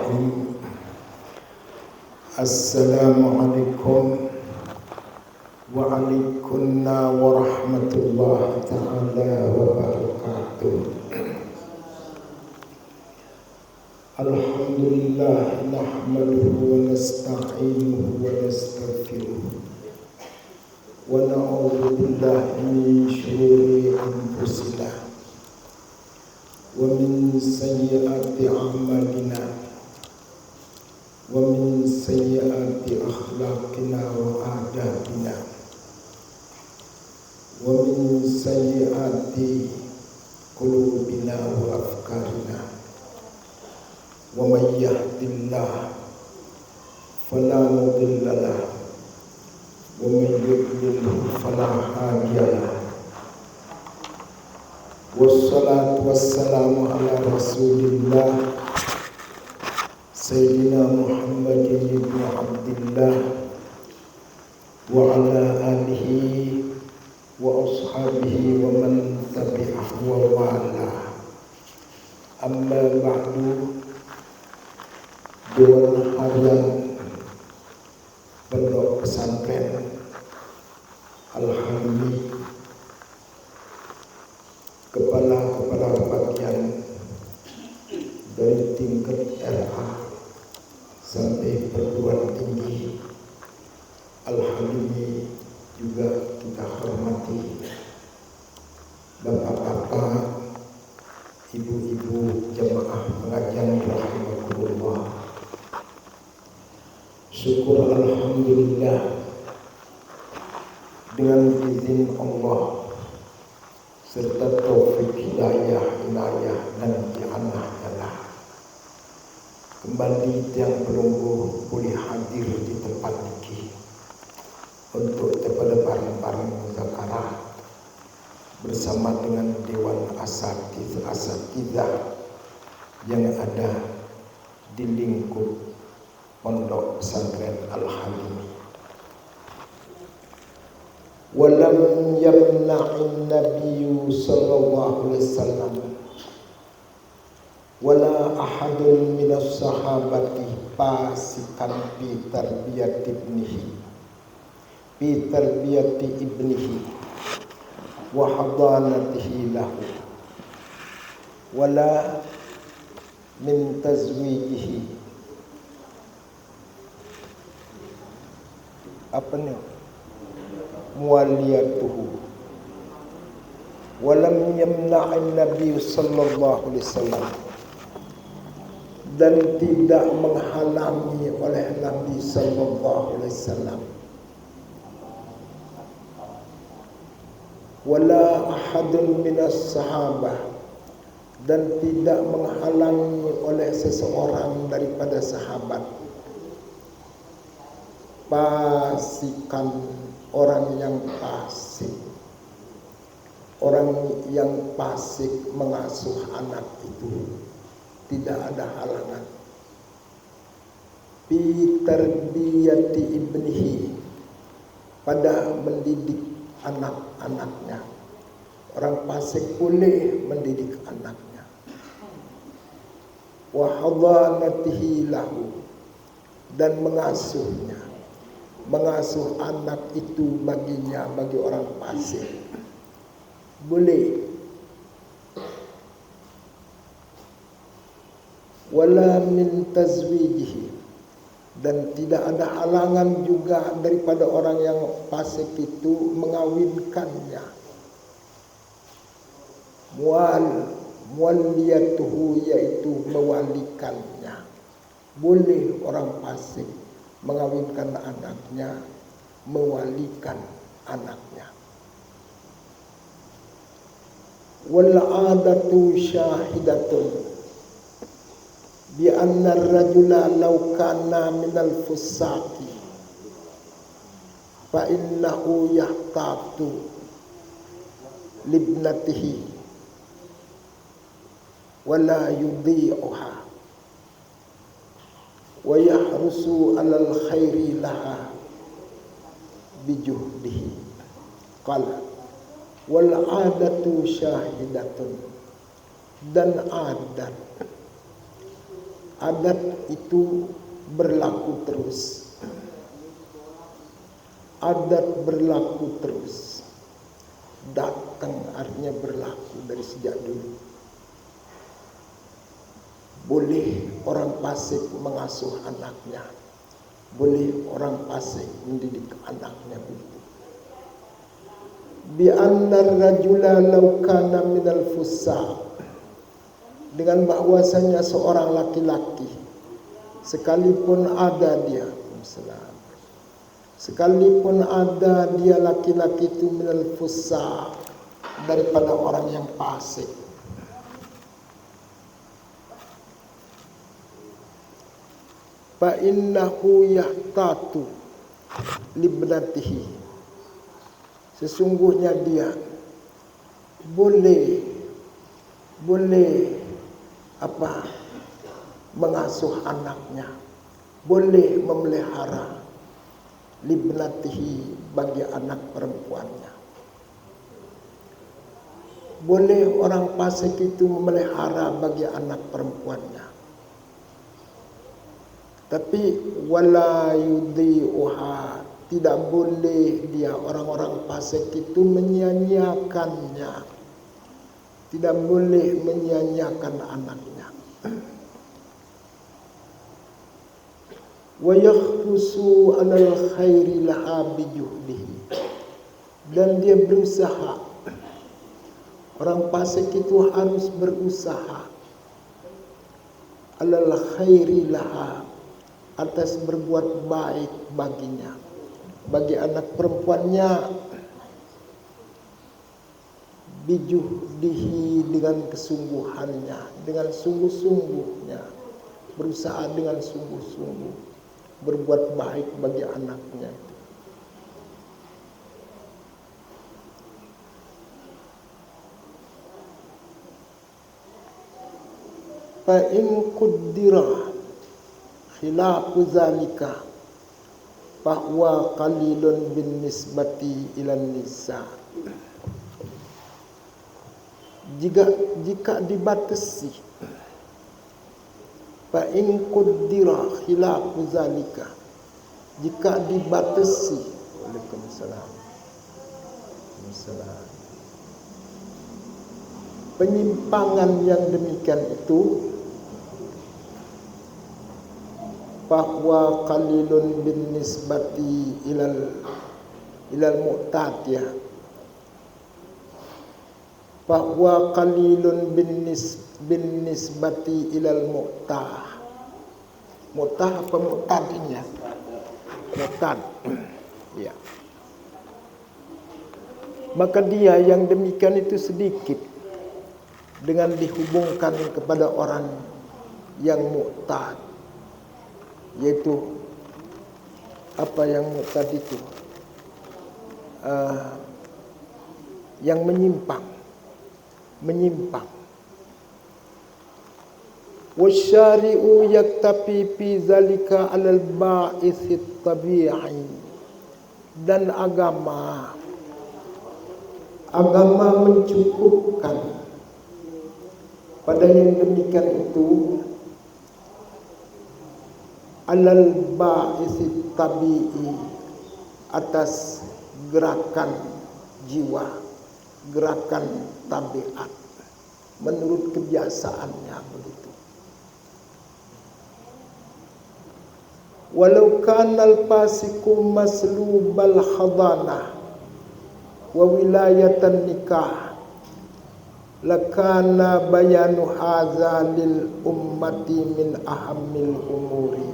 Bismillahirrahmanirrahim. Assalamualaikum waalaikumsalam warahmatullahi ta'ala wabarakatuh. Alhamdulillah nahmaduhu wa nasta'inuhu wa nastaghfiruh wa na'udzu billahi min syururi anfusina wa min sayyiati a'malina wa min sayyiati akhlaqina wa adabina wa min sayyiati qulubina wa afkarina wa may yahdihillahu fala mudilla lahu wa may yudlil fala hadiya lahu. Wassalatu wassalamu ala rasulillah Sayyidina Muhammadin ibn Abdillah wa ala alihi wa ashabihi wa man tabi'ahu wa wala. Amma ba'du. Dewan Harian Pondok Pesantren Al-Hamdi, kepala bagian dari tingkat RA sampai perguruan tinggi Al-Hamdi, juga kita hormati bapak-bapak, ibu-ibu jamaah pengajian rahimakumullah. Syukur alhamdulillah, dengan izin Allah serta taufik hidayah, inayah dan i'anah kembali tiang pelunggu boleh hadir di tempat ini untuk kepada bareng-bareng muzakarah bersama dengan Dewan Asatidzah yang ada di lingkup Pondok Pesantren Al-Hamdi. Walam yamna'in nabiyyu sallallahu alaihi wasallam wala ahadun minas sahabati fasikan bi tarbiyati ibnihi wa hadanatihi lahu wala min tazwijihi mualiyatuhu. Walam yamna'in Nabi sallallahu alaihi wasallam, dan tidak menghalangi oleh Nabi sallallahu alaihi wasallam, wala ahadun minas sahabah, dan tidak menghalangi oleh seseorang daripada sahabat, fasikan, orang yang fasik, orang yang fasik mengasuh anak itu tidak ada halangan. Bi tarbiyati ibnihi, pada mendidik anak-anaknya. Orang fasik boleh mendidik anaknya. Wa hadanatihi lahu, dan mengasuhnya. Mengasuh anak itu baginya, bagi orang fasik boleh. Wala min tazwijihi, dan tidak ada halangan juga daripada orang yang fasik itu mengawinkannya. Mualiyatuhu, yaitu mewalikannya. Boleh orang fasik mengawinkan anaknya, mewalikan anaknya. Wal adatu syahidatun bi anna ar-rajula law kana minal fusaqi fa innahu yahtatu libnatihi wala yudhi'uha wa yahrusu alal khairi laha bijuhdihi. Qala wal adatu syahidatun, dan adat Adat itu berlaku terus. Adat berlaku terus. Datang artinya berlaku dari sejak dulu. Boleh orang fasik mengasuh anaknya. Boleh orang fasik mendidik anaknya begitu. Bi annar rajula law kana minal fusa, dengan bahwasanya seorang laki-laki sekalipun ada dia laki-laki itu minal fusa, daripada orang yang fasik, fa innahu yahtatu libnatihi, sesungguhnya dia boleh mengasuh anaknya, boleh memelihara libnatihi, bagi anak perempuannya. Boleh orang fasik itu memelihara bagi anak perempuannya, tapi wala yudhi'uha, tidak boleh dia orang-orang fasik itu menyia-nyiakannya, tidak boleh menyia-nyiakan anaknya. Wa yakhrusu 'alal khairi laha bijuhdihi, dan dia berusaha, orang fasik itu harus berusaha 'alal khairi laha, atas berbuat baik baginya, bagi anak perempuannya, bijuhdihi, dengan kesungguhannya, dengan sungguh-sungguhnya, berusaha dengan sungguh-sungguh berbuat baik bagi anaknya. Fa in quddira khilafu zalika bahwa qalilun bin nisbati ilan nisa, jika dibatasi, fa in quddira khilafu zalika, jika dibatasi, Waalaikumsalam, penyimpangan yang demikian itu, bahwa qalilun bin nisbati ilal mu'tadiyah, bahwa qalilun bin nisbati ilal mu'tah. Mu'tah apa mu'tadinya? Mu'tad. Ya. Maka dia yang demikian itu sedikit dengan dihubungkan kepada orang yang mu'tad, yaitu apa yang mu'tad itu, yang menyimpang. Wasyari'u yaktafi fi zalika 'alal ba'itsit tabi'i, dan agama mencukupkan pada yang demikian itu, 'alal ba'itsit tabi'i, atas gerakan jiwa, gerakan tabiat, menurut kebiasaannya begitu. Walau kanal fasiku maslubal hadanah wa wilayatan nikah, lakana bayanu hadza lil ummati min ahammil umuri.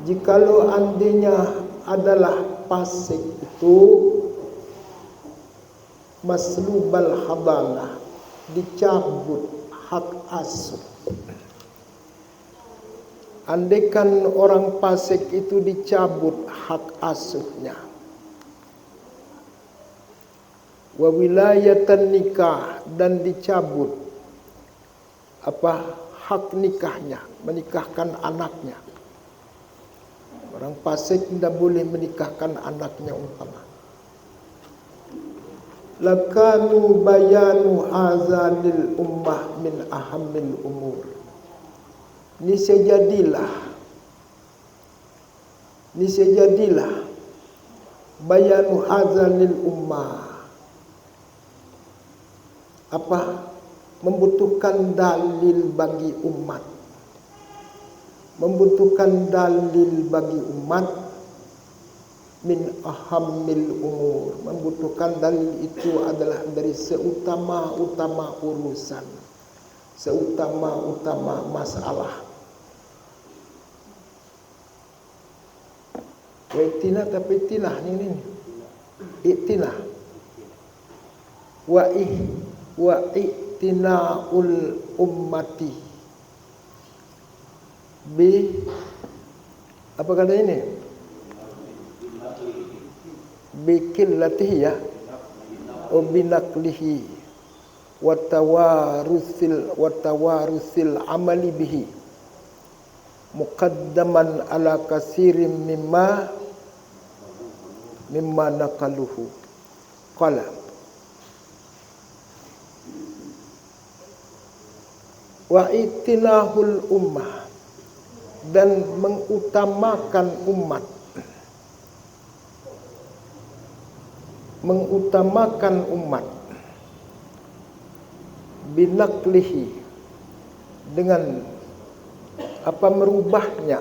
Jikalau andainya adalah fasik itu maslubal hadanah, dicabut hak asuh. Andaikan orang fasik itu dicabut hak asuhnya, wa wilayatan nikah, dan dicabut hak nikahnya, menikahkan anaknya. Orang fasik tidak boleh menikahkan anaknya umpama. Lakanu bayanu hazalil ummah min ahammil umur. nisjadilah bayanu hadzalil ummah, membutuhkan dalil bagi umat, min ahammil umur, membutuhkan dalil itu adalah dari seutama-utama urusan, seutama-utama masalah. Waitina tapi tinah ini iktinah wa iktinaul ummati bi apa kata ini bikillatihi ya binaklihi watawarusil amali bihi muqaddaman ala kasirin mimma naqaluhu qala wa itinahul ummah, dan mengutamakan umat binaklihi, dengan merubahnya,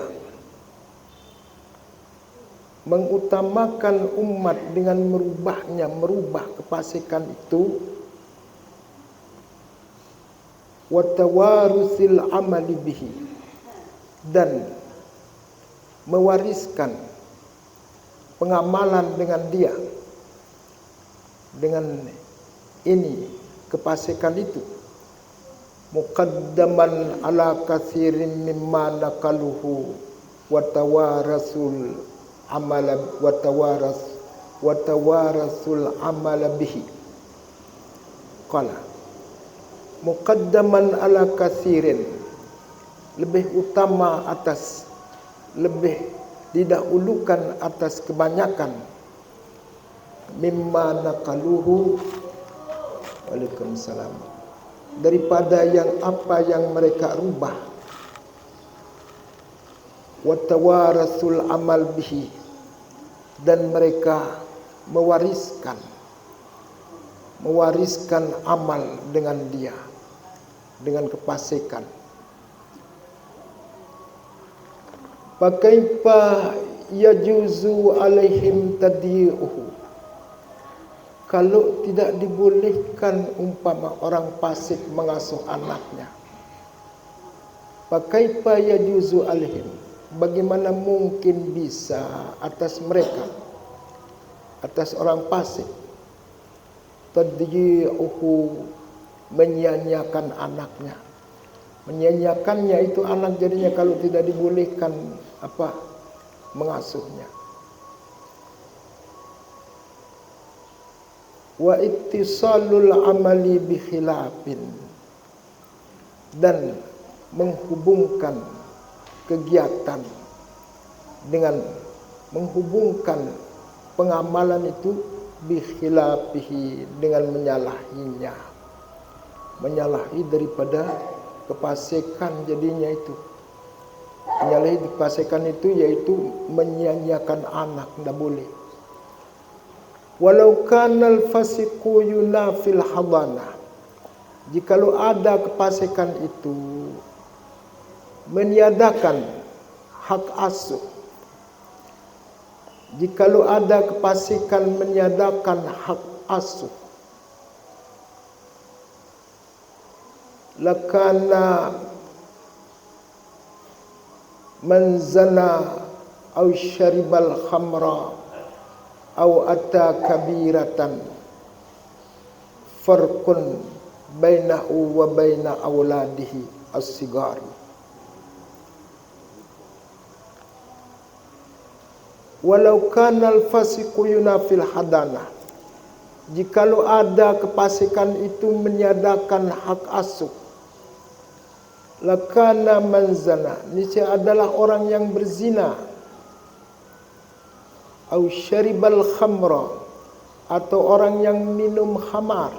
mengutamakan umat dengan merubah kefasikan itu, watawarusil amali bihi, dan mewariskan pengamalan dengan dia, dengan ini kefasikan itu, muqaddaman ala katsirin mimma naqaluhu watawarasul amala bihi qala muqaddaman ala katsirin, lebih utama atas, lebih didahulukan atas kebanyakan, mimma naqaluhu, waalaikumsalam, daripada yang mereka rubah, watawarasul amal bihi, dan mereka mewariskan amal dengan dia, dengan kefasikan. Fakaifa yajuzu alaihim tadyi'uhu, kalau tidak dibolehkan umpama orang fasik mengasuh anaknya. Fakaifa yajuzu alaihim, bagaimana mungkin bisa atas mereka, atas orang fasik, tadyi'uhu, menyia-nyiakan anaknya. Menyia-nyiakannya itu anak jadinya kalau tidak dibolehkan mengasuhnya. Wa ittisalul amali bi khilafin, dan menghubungkan kegiatan dengan menghubungkan pengamalan itu bi khilafihi, dengan menyalahi daripada kefasikan jadinya itu. Menyalahi kefasikan itu yaitu menyia-nyiakan anak, tidak boleh. Walau kanal fasiqu yunafil hadanah, jikalau ada kefasikan itu meniadakan hak asuh, jikalau ada kefasikan meniadakan hak asuh, lakana man zana aw syaribal khamra aw ata kabiratan farqun bainahu wa baina auladihi as-sigar. Walau kanal fasiqu yunafil hadanah, jikalau ada kefasikan itu meniadakan hak asuh, lakana manzana, niscaya adalah orang yang berzina, au syaribal khamra, atau orang yang minum khamar,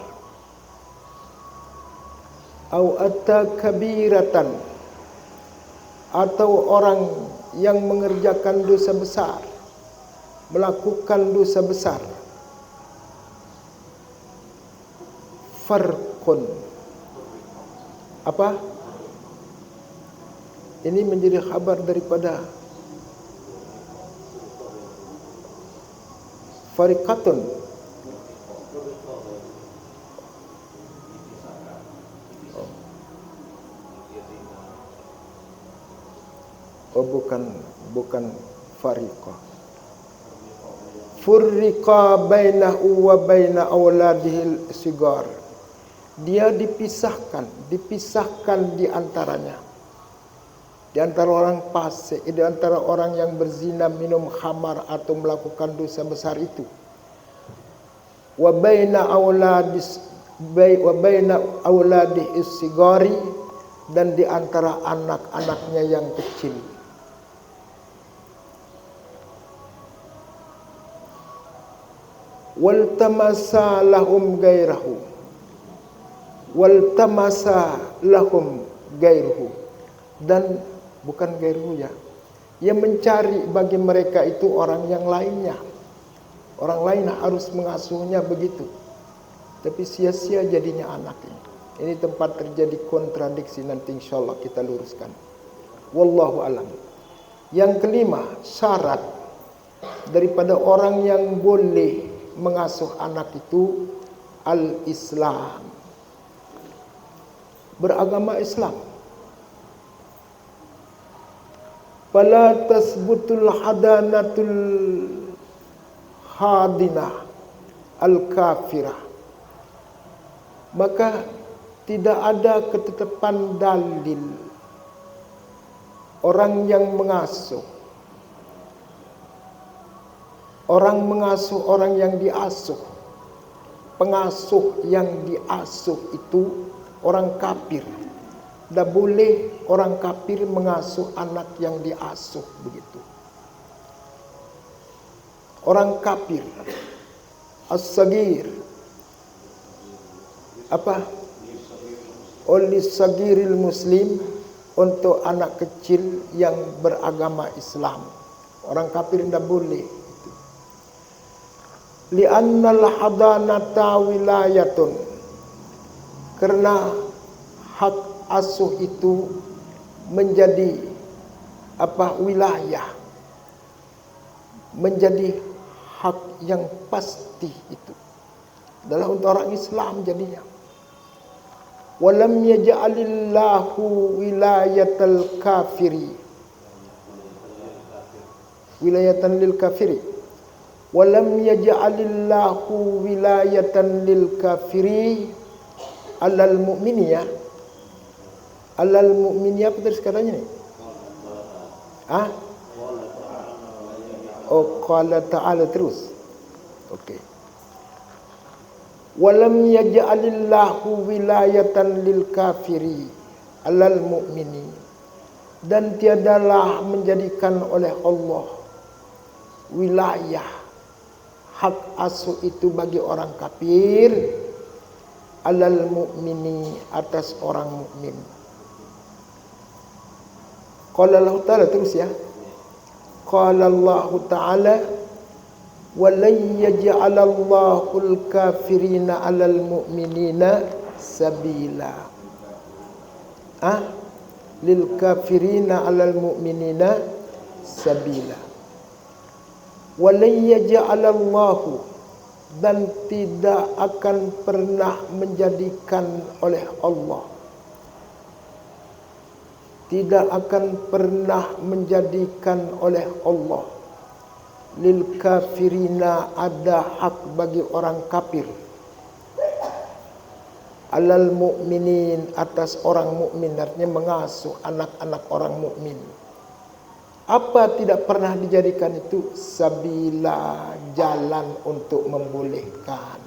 au atta kabiratan, atau orang yang mengerjakan dosa besar, melakukan dosa besar. Farqun. Apa? Ini menjadi khabar daripada fariqatun. Oh, bukan fariqah. Furriqa bainahu wa baina auladihil sigar. Dia dipisahkan di antaranya. Di antara orang fasik, di antara orang yang berzina, minum khamar atau melakukan dosa besar itu. Wa baina auladihis sigari, dan di antara anak-anaknya yang kecil. Wal tamasa lahum gairahu, dan bukan gairuhu ya, yang mencari bagi mereka itu orang yang lainnya. Orang lain harus mengasuhnya begitu, tapi sia-sia jadinya anak ini. Ini tempat terjadi kontradiksi, nanti insyaallah kita luruskan. Wallahu alam. Yang kelima, syarat daripada orang yang boleh mengasuh anak itu al-Islam, beragama Islam. Fala tasbutul hadanatul hadinah al-kafirah, maka tidak ada ketetapan dalil orang yang mengasuh, orang yang diasuh. Pengasuh yang diasuh itu orang kafir. Tidak boleh orang kafir mengasuh anak yang diasuh begitu. Orang kafir, as-sagir, apa? Olis sagiril muslim, untuk anak kecil yang beragama Islam. Orang kafir tidak boleh. Li'annal hadanata wilayatun, karena hak asuh itu menjadi wilayah, menjadi hak yang pasti itu adalah untuk orang Islam jadinya. Walam yaj'alillahu wilayatal kafiri wilayatan lil kafiri. Walam yaj'alillahu wilayatan lil kafiri alal mu'mini, ya. Alal mu'mini apa terus katanya nih? Oh, qala ta'ala terus. Okey. Walam yaj'alillahu wilayatan lil kafiri alal mu'mini, dan tiadalah menjadikan oleh Allah wilayah, hak asuh itu bagi orang kafir, alal mu'mini, atas orang mukmin. Qala Allah Ta'ala terus, ya. Qala Allah Ta'ala walan yaj'alallahu al-kafirina 'alal mu'minina sabila. Lil kafirina 'alal mu'minina sabila. Walan yaj'alallahu, dan tidak akan pernah menjadikan oleh Allah, tidak akan pernah menjadikan oleh Allah lil kafirina, ada hak bagi orang kafir, alal mu'minin, atas orang mukmin, artinya mengasuh anak-anak orang mukmin. Apa tidak pernah dijadikan itu? Sabila, jalan untuk membolehkan.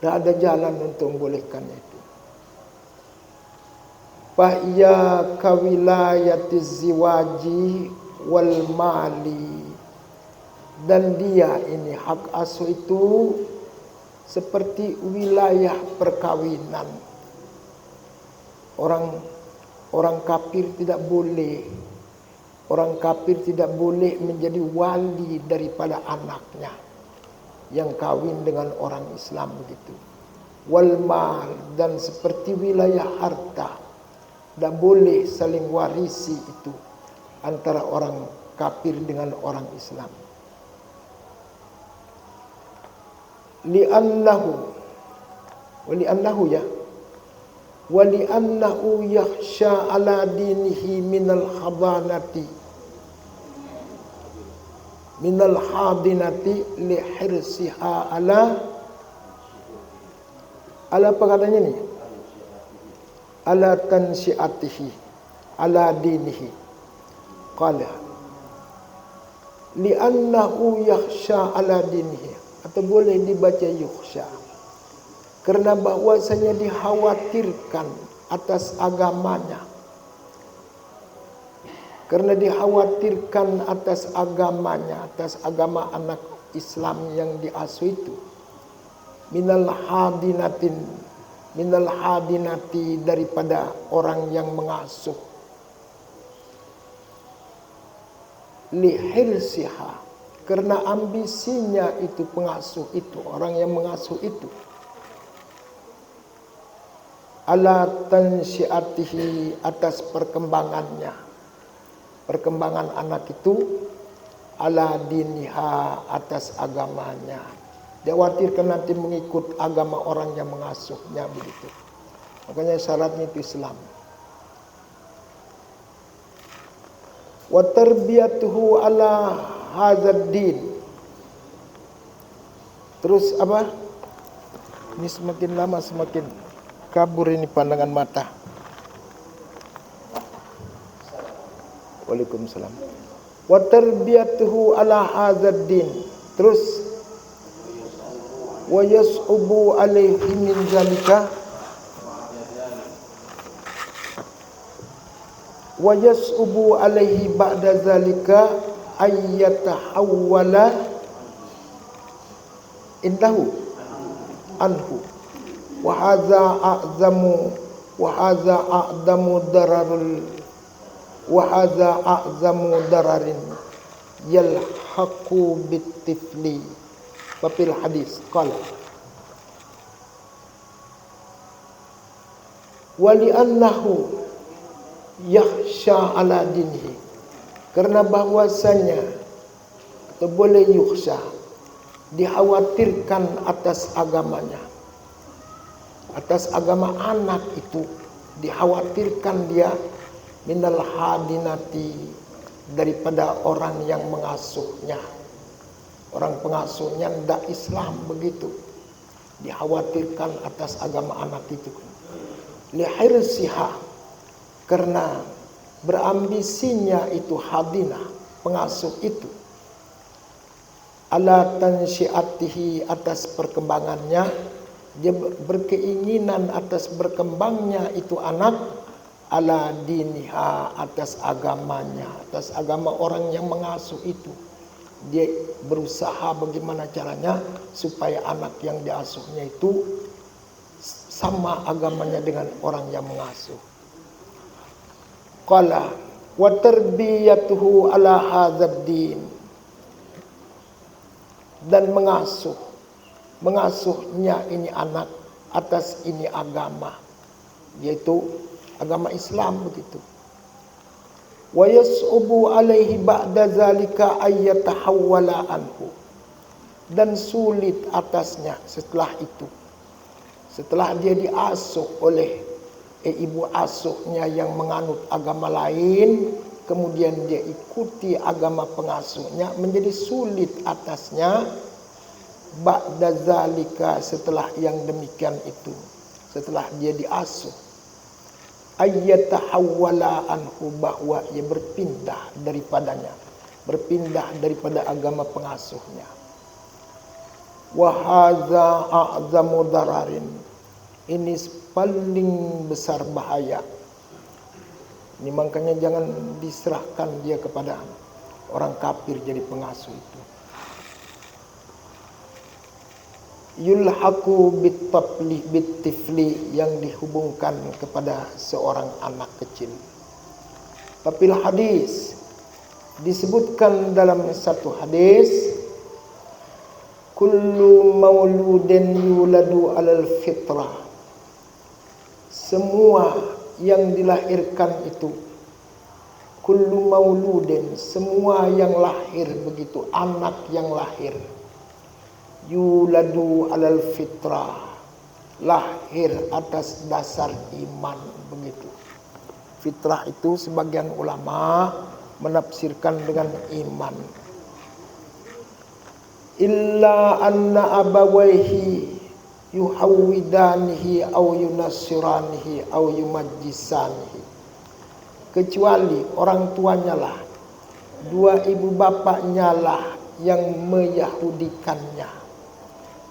Tidak ada jalan untuk membolehkan itu. Fahya kawilayati ziwaji wal mali, dan dia ini hak asuh itu seperti wilayah perkawinan. Orang kafir tidak boleh menjadi wali daripada anaknya yang kawin dengan orang Islam begitu. Wal mal, dan seperti wilayah harta, tidak boleh saling warisi itu antara orang kafir dengan orang Islam. Wali'annahu yakhsha ala dinihi minal hadinati lihirsiha ala apa katanya ni? Ala tansyiatihi ala dinihi. Qala li'annahu yakhsha ala dinihi, atau boleh dibaca yukhsha, karena bahwasanya dikhawatirkan atas agamanya. Karena dikhawatirkan atas agamanya, atas agama anak Islam yang diasuh itu. Minal hadinati, daripada orang yang mengasuh. Lihirsiha, karena ambisinya itu pengasuh itu, orang yang mengasuh itu. Ala tansyiatihi, atas perkembangannya, perkembangan anak itu. Ala diniha, atas agamanya. Dia khawatirkan nanti mengikut agama orang yang mengasuhnya begitu. Makanya syaratnya itu Islam. Wa tarbiyatuhu ala hadzal din. Terus apa? Ini semakin lama semakin kabur ini pandangan mata. Waalaikumsalam. Wa tarbiyatuhu ala hadzal din. Terus wa yas'ubu alaihi min zalika, wa yas'ubu alaihi ba'da zalika ayyatahawwala indahu anhu, wa hadza a'zamu dararin yalhaqu bitifli. Papil hadis qala wali annahu yakhsha ala dinihi, karena bahwasanya atau boleh yukhsha, dikhawatirkan atas agamanya, atas agama anak itu, dikhawatirkan dia minal hadinati, daripada orang yang mengasuhnya. Orang pengasuhnya tidak Islam begitu, dikhawatirkan atas agama anak itu. Lihirsiha, karena berambisinya itu hadinah, pengasuh itu. Ala tansyiatihi, atas perkembangannya, dia berkeinginan atas berkembangnya itu anak. Ala diniha, atas agamanya, atas agama orang yang mengasuh itu. Dia berusaha bagaimana caranya supaya anak yang diasuhnya itu sama agamanya dengan orang yang mengasuh. Qala wa tarbiyatuhu ala hadzal din, dan mengasuhnya ini anak atas ini agama, yaitu agama Islam begitu. Wa yas'ubu alaihi ba'da zalika ayyatahawwala anhu, dan sulit atasnya setelah itu, setelah dia diasuh oleh ibu asuhnya yang menganut agama lain, kemudian dia ikuti agama pengasuhnya, menjadi sulit atasnya ba'da zalika, setelah yang demikian itu, setelah dia diasuh. Ayyatahawwala anhu, bahwa ia berpindah daripadanya, berpindah daripada agama pengasuhnya. Wa hadza a'zamu dararin, ini paling besar bahaya. Ini makanya jangan diserahkan dia kepada orang kafir jadi pengasuh itu. yulhaqu bitifli, yang dihubungkan kepada seorang anak kecil. Fil hadis, disebutkan dalam satu hadis, kullu mauludin yuladu alal fitrah, semua yang dilahirkan itu, kullu mauludin, semua yang lahir begitu, anak yang lahir, yuladu alal fitrah, lahir atas dasar iman begitu. Fitrah itu sebagian ulama menafsirkan dengan iman. Illa anna abawaihi yuhawwidanihi aw yunassiranihi aw yumajjisanihi, kecuali orang tuanya lah, dua ibu bapaknya lah yang meyahudikannya,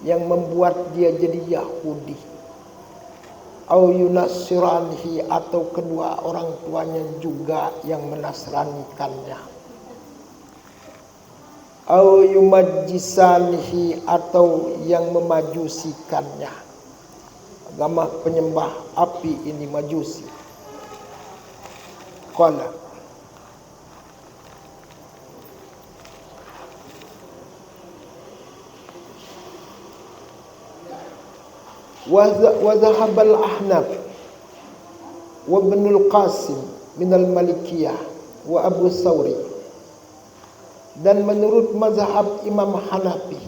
yang membuat dia jadi Yahudi, au yunassiranihi, atau kedua orang tuanya juga yang menasranikannya, au yumajjisanihi, atau yang memajusikannya. Agama penyembah api ini majusi. Qala, wa zahabal ahnaf wa ibnul qasim minal malikiyah wa abu sauri, dan menurut mazhab Imam Hanafi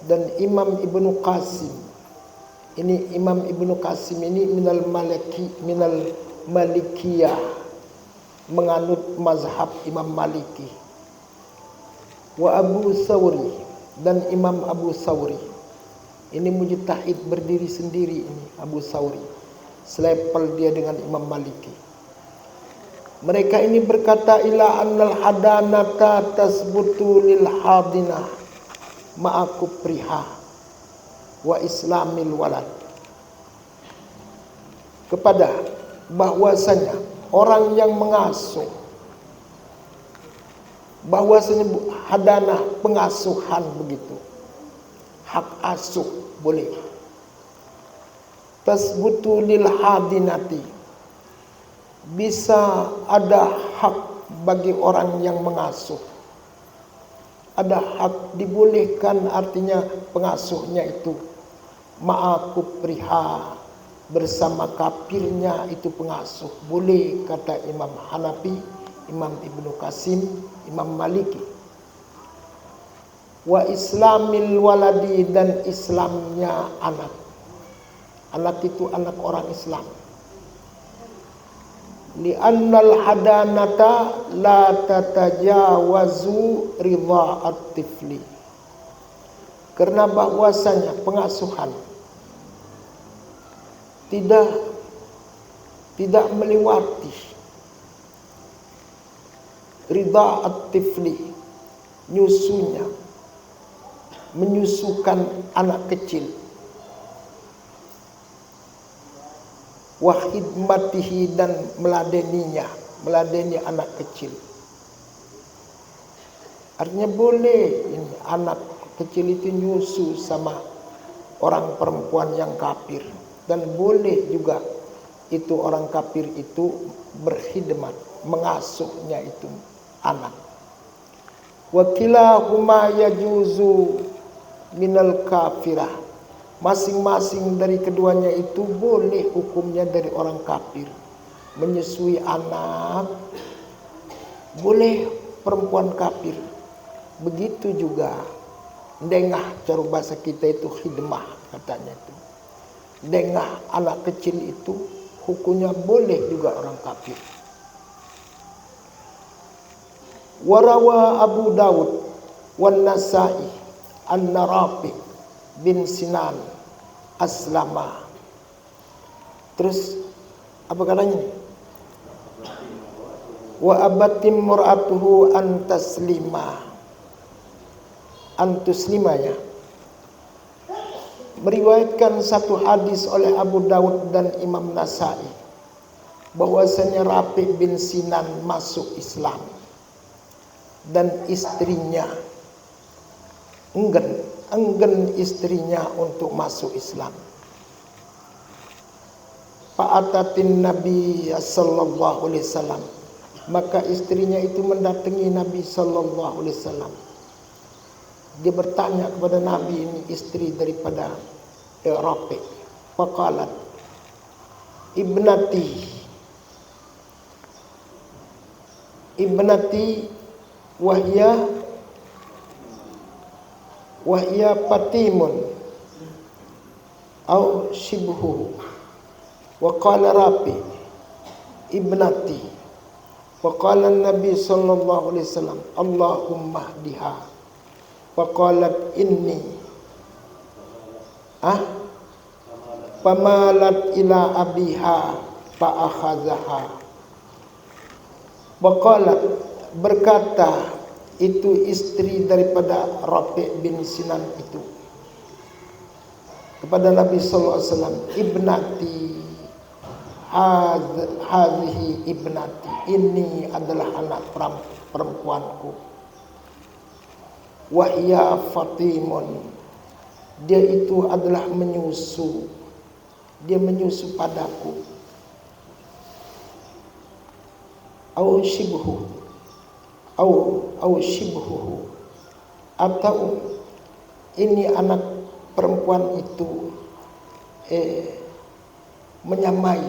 dan Imam Ibnu Qasim, ini Imam Ibnu Qasim ini minal malikiyah, menganut mazhab Imam Maliki, wa Abu Sauri, dan Imam Abu Sauri, ini mujtahid berdiri sendiri, ini Abu Sauri, selepel dia dengan Imam Maliki. Mereka ini berkata, ila annal hadanata tasbutu lil hadinah ma'a kupriha wa islamil walad, kepada bahwasanya orang yang mengasuh, bahwasanya hadanah pengasuhan begitu, hak asuh boleh, tasbutu lil hadinati, bisa ada hak bagi orang yang mengasuh, ada hak dibolehkan, artinya pengasuhnya itu ma'akupriha, bersama kafirnya itu pengasuh, boleh, kata Imam Hanafi, Imam Ibnu Qasim, Imam Maliki. Wa islamil waladi, dan Islamnya anak, anak itu anak orang Islam. Li'annal hadanata la tatajawazu ridha'at tifli, karena bahwasanya pengasuhan tidak melewati ridha'at tifli, nyusunya, menyusukan anak kecil, wa khidmatihi, dan meladeninya, meladeni anak kecil. Artinya boleh ini anak kecil itu nyusu sama orang perempuan yang kafir, dan boleh juga itu orang kafir itu berkhidmat, mengasuhnya itu anak. Wa kilahuma yajuzu minal kafirah, masing-masing dari keduanya itu boleh hukumnya dari orang kafir. Menyusui anak boleh perempuan kafir. Begitu juga dengah, cara bahasa kita itu khidmah katanya itu. Dengah anak kecil itu hukumnya boleh juga orang kafir. Warawa Abu Dawud wan Nasa'i an-Narafi bin Sinan aslama. Terus apa katanya? Wa abatim mur'atuhu antuslima ya. Meriwayatkan satu hadis oleh Abu Dawud dan Imam Nasa'i bahwasanya Rafi bin Sinan masuk Islam dan istrinya enggan enggan istrinya untuk masuk Islam. Fa'atatin Nabi sallallahu alaihi wasallam, maka istrinya itu mendatangi Nabi sallallahu alaihi wasallam. Dia bertanya kepada Nabi, ini istri daripada Rafi'. Faqalat, ibnati wahya patimun au shibhu. Wa qala Rafi' ibnati. Wa qala Nabi sallallahu alaihi wasallam, Allahumma hdiha. Wa qalat inni pamalat ila abiha fa akhazaha. Wa qalat, berkata itu istri daripada Rafi' bin Sinan itu kepada Nabi sallallahu alaihi wasallam, ibnati hadhihi ibnati, ini adalah anak perempuanku. Wahya fatimun, dia itu adalah menyusu, dia menyusu padaku. Au shibhu atau ini anak perempuan itu menyamai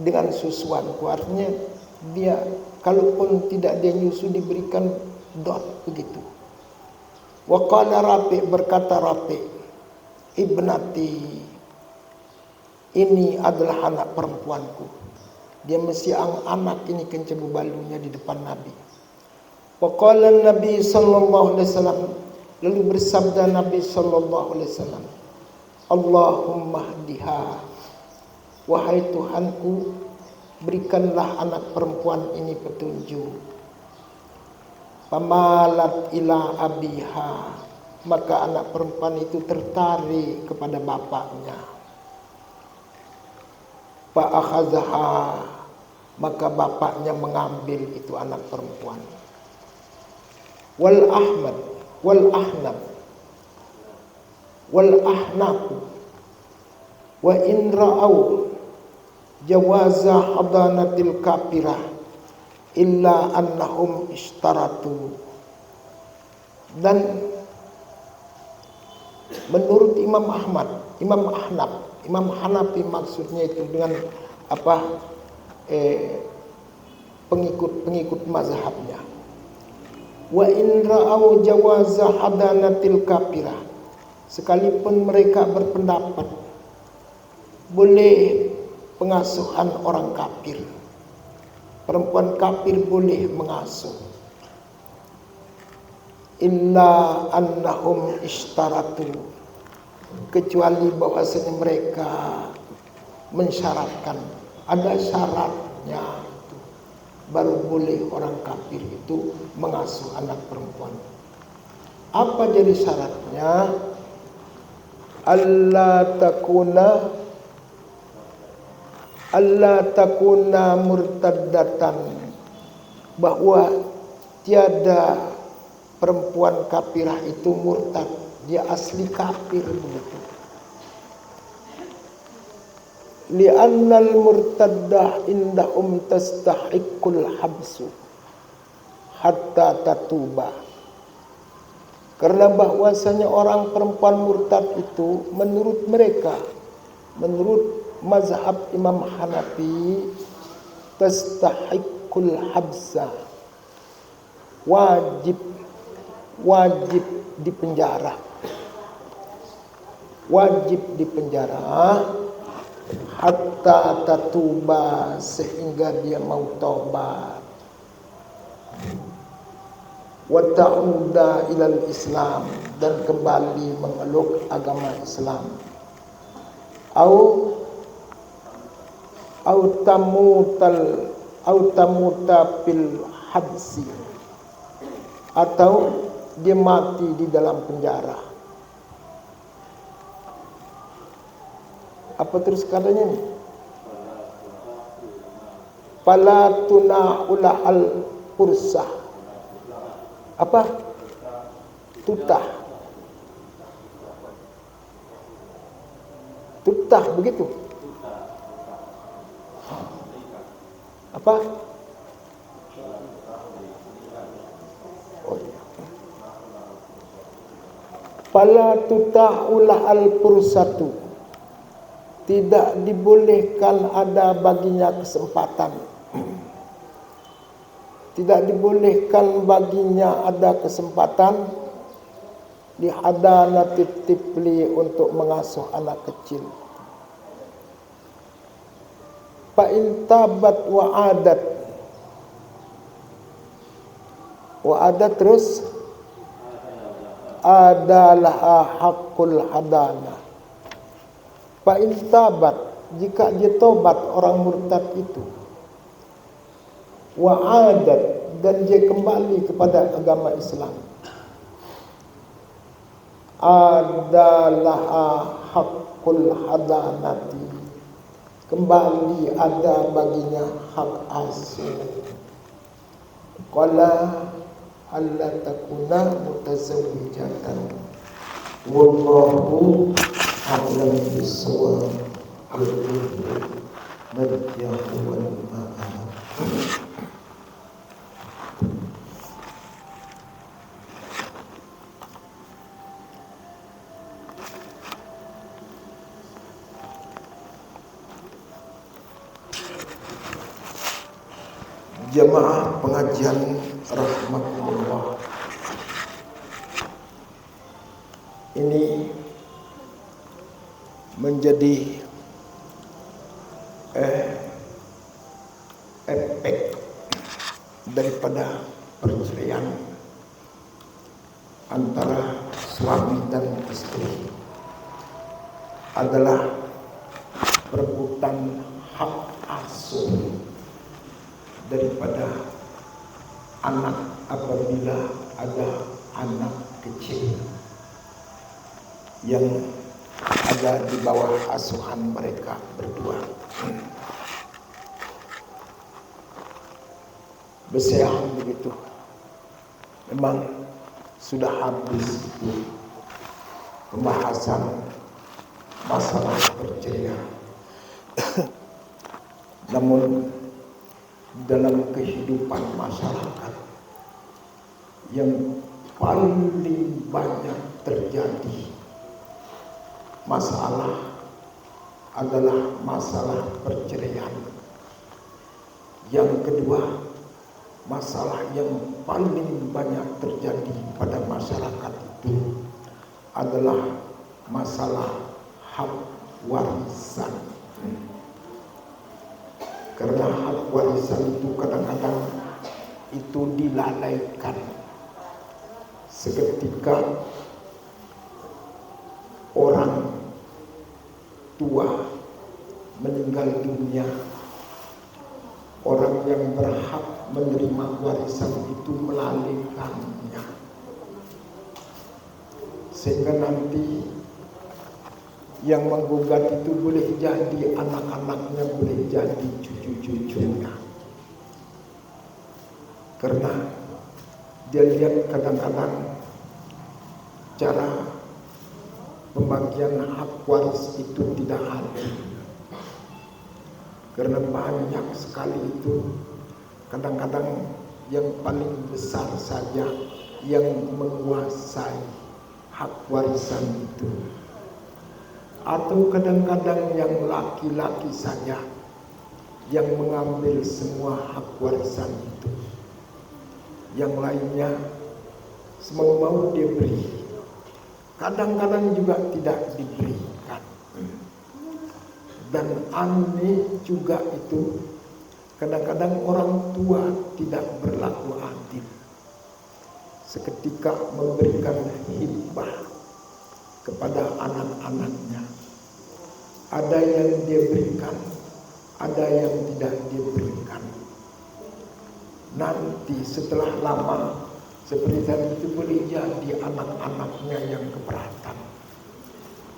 dengan susuanku. Artinya dia kalaupun tidak dia nyusu diberikan dot begitu. Wa qala Rafi', berkata Rafi', ibnati, ini adalah anak perempuanku. Dia mesti anak ini kencebu balunya di depan Nabi. Wa qala Nabi sallallahu alaihi wasallam, lalu bersabda Nabi sallallahu alaihi wasallam, Allahumma hdiha, wahai Tuhanku, berikanlah anak perempuan ini petunjuk. Pamalat ila abiha, maka anak perempuan itu tertarik kepada bapaknya. Fa akhazaha, maka bapaknya mengambil itu anak perempuan. Wal ahnaf wa in ra'au jawaza hadanatil kafirah illa annahum ishtaratu. Dan menurut Imam Hanafi maksudnya itu dengan pengikut mazhabnya. Wa in ra'au jawaza hadanatil kafirah, sekalipun mereka berpendapat boleh pengasuhan orang kafir, perempuan kafir boleh mengasuh, illa annahum ishtaratu, kecuali bahwasanya mereka mensyaratkan, ada syaratnya itu, baru boleh orang kafir itu mengasuh anak perempuan. Apa jadi syaratnya? Allah takuna murtaddatan, bahwa tiada perempuan kafirah itu murtad, dia asli kafir begitu. Li'annal murtaddah indahum tastahiqqul habsu hatta tatuba, karena bahwasanya orang perempuan murtad itu menurut mereka, menurut mazhab Imam Hanafi, tastahiqqul habsa, wajib dipenjara, hatta tatuba, sehingga dia mau taubat, wa ta'uda ilal Islam, dan kembali memeluk agama Islam, au tamuta fil habsi, atau dia mati di dalam penjara. Apa terus katanya nih? Fala tunahula al fursah. Apa? Tutah. Tutah begitu. Apa? Oh, iya. Fala tuta'ula al-fursatu. Tidak dibolehkan ada baginya kesempatan. Tidak dibolehkan baginya ada kesempatan di hadanatit tifli untuk mengasuh anak kecil. Fa in tabat wa adat terus adalah hakul hadana. Fa in tabat, jika dia tobat orang murtad itu, wa adat, dan dia kembali kepada agama Islam, adalah hakul hadanati, kembali ada baginya hak asuh. Qala alla takuna mutazawwijatan wallahu a'lam bis-shawab. Marji'uhu wal ma'ab. Jamaah pengajian rahmatullah, ini menjadi efek daripada perceraian antara suami dan istri adalah perebutan hak asuh daripada anak apabila ada anak kecil yang ada di bawah asuhan mereka berdua. Bersiang begitu. Memang sudah habis itu pembahasan masalah perceraian. Namun dalam kehidupan masyarakat yang paling banyak terjadi masalah adalah masalah perceraian. Yang kedua, masalah yang paling banyak terjadi pada masyarakat itu adalah masalah hak warisan. Karena hak warisan itu kadang-kadang itu dilalaikan. Seketika orang tua meninggal dunia, orang yang berhak menerima warisan itu melalaikannya, sehingga nanti yang menggugat itu boleh jadi anak-anaknya, boleh jadi cucu-cucunya. Karena dia lihat kadang-kadang cara pembagian hak waris itu tidak adil. Karena banyak sekali itu kadang-kadang yang paling besar saja yang menguasai hak warisan itu. Atau kadang-kadang yang laki-laki saja yang mengambil semua hak warisan itu. Yang lainnya semau-mau dia beri. Kadang-kadang juga tidak diberikan. Dan aneh juga itu, kadang-kadang orang tua tidak berlaku adil. Seketika memberikan hibah kepada anak-anaknya. Ada yang dia berikan, ada yang tidak dia berikan. Nanti setelah lama seperti tadi itu boleh jadi anak-anaknya yang keberatan,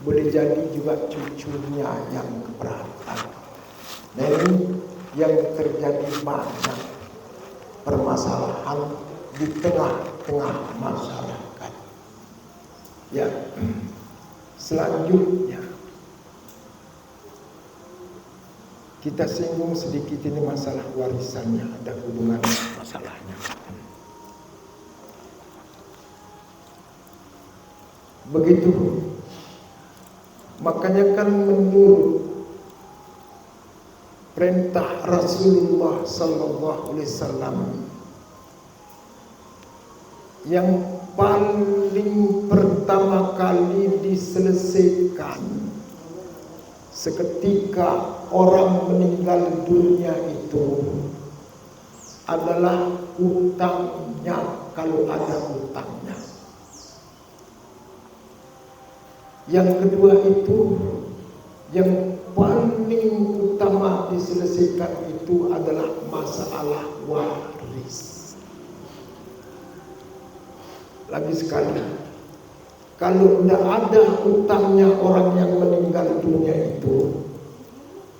boleh jadi juga cucunya yang keberatan. Nah, ini yang terjadi banyak permasalahan di tengah-tengah masyarakat. Ya, selanjutnya kita singgung sedikit ini masalah warisannya, ada hubungan masalahnya. Begitu, makanya kan menurut perintah Rasulullah Sallallahu Alaihi Wasallam, yang paling pertama kali diselesaikan seketika orang meninggal dunia itu adalah hutangnya, kalau ada hutangnya. Yang kedua itu, yang paling utama diselesaikan itu adalah masalah waris. Lagi sekali, kalau tidak ada hutangnya orang yang meninggal dunia itu,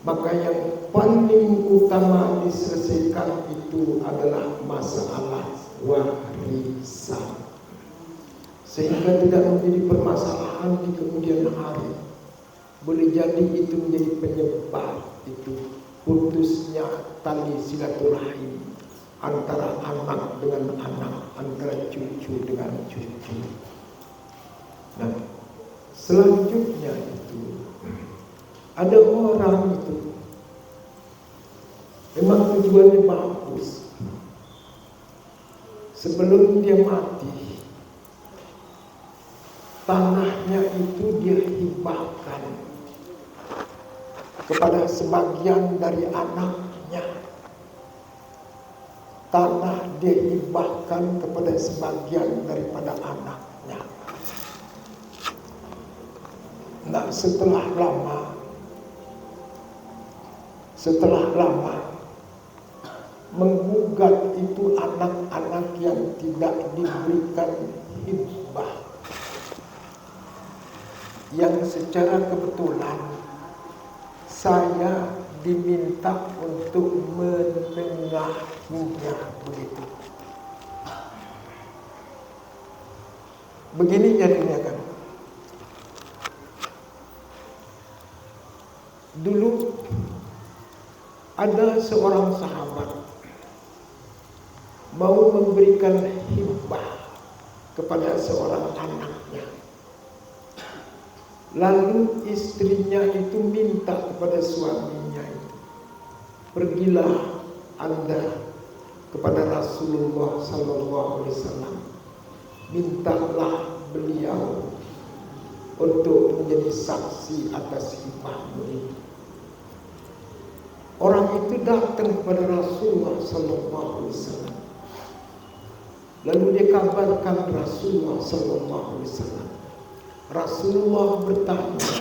maka yang paling utama diselesaikan itu adalah masalah warisan, sehingga tidak menjadi permasalahan di kemudian hari. Boleh jadi itu menjadi penyebab itu putusnya tali silaturahim antara anak dengan anak, antara cucu dengan cucu. Nah, selanjutnya itu ada orang itu memang tujuannya bagus. Sebelum dia mati, tanahnya itu dia hibahkan kepada sebagian dari anaknya. Tanah dia hibahkan kepada sebagian daripada anaknya. Nah, setelah lama menggugat itu anak-anak yang tidak diberikan hibah, yang secara kebetulan saya diminta untuk menengahinya begitu. Begini jadinya kan. Dulu ada seorang sahabat mau memberikan hibah kepada seorang anaknya. Lalu istrinya itu minta kepada suaminya itu, pergilah Anda kepada Rasulullah Sallallahu Alaihi Wasallam, mintalah beliau untuk menjadi saksi atas hibahmu ini. Orang itu datang kepada Rasulullah Sallallahu Alaihi Wasallam. Lalu dia kabarkan Rasulullah Sallallahu Alaihi Wasallam. Rasulullah bertanya,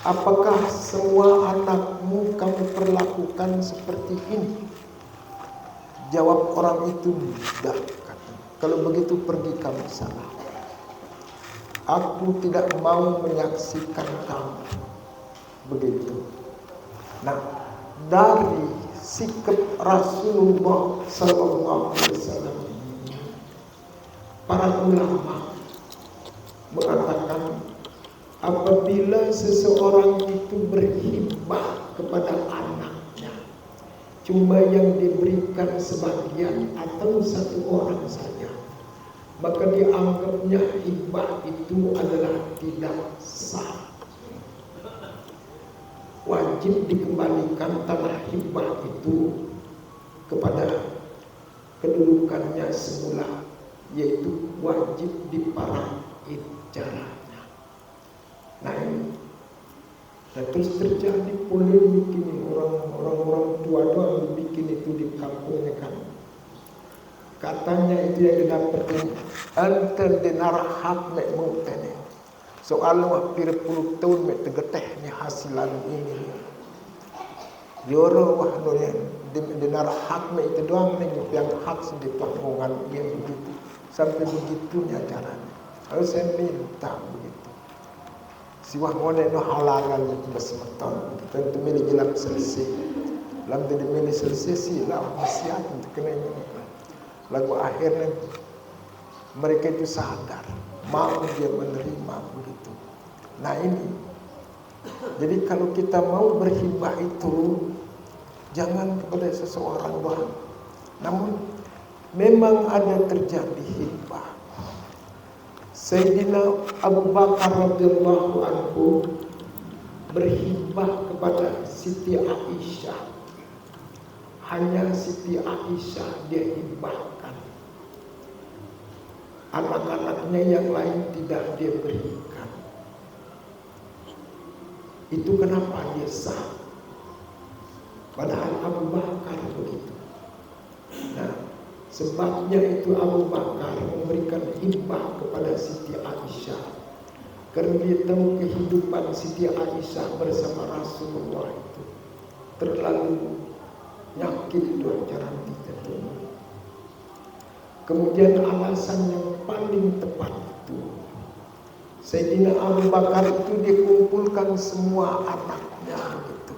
apakah semua anakmu kamu perlakukan seperti ini? Jawab orang itu, tidak. Kalau begitu pergi kamu sana. Aku tidak mau menyaksikan kamu. Begitu. Nah, dari sikap Rasulullah Sallallahu Alaihi Wasallam ini, para ulama mengatakan apabila seseorang itu berhibah kepada anaknya, cuma yang diberikan sebagian atau satu orang saja, maka dianggapnya hibah itu adalah tidak sah. Wajib dikembalikan tanah hibah itu kepada kedudukannya semula, yaitu wajib diparang ijarahnya. Nah ini, dan terus terjadi polemik ini, orang-orang tua doang bikin itu di kampungnya kan. Katanya itu yang didapatkan anten dinar hak mek mutene. Soal wah pira puluh tahun mek tegeteh ni hasilan ini. Yoro wah nonya dinar hak mek itu doang nih yang hak di panggungan dia begitu. Sampai begitunya caranya. Kalau saya minta begitu. Siwah ngone no halalan besemeton. Tentu milih jelas selesai. Lam tidak milih selesai sih lah maksiat untuk kena ini. Lagu akhirnya mereka itu sadar mau dia menerima begitu. Nah ini, jadi kalau kita mau berhibah itu jangan kepada seseorang doang. Namun memang ada terjadi hibah. Sayyidina Abu Bakar radhiyallahu anhu berhibah kepada Siti Aisyah. Hanya Siti Aisyah dia hibahkan. Anak-anaknya yang lain tidak dia berikan. Itu kenapa dia sah? Padahal Abu Bakar begitu. Nah, sebabnya itu Abu Bakar memberikan hibah kepada Siti Aisyah. Karena dia tahu kehidupan Siti Aisyah bersama Rasulullah itu terlalu yakin doa jalan itu. Kemudian alasan yang paling tepat itu Sayyidina Abu Bakar itu dia kumpulkan semua anaknya gitu.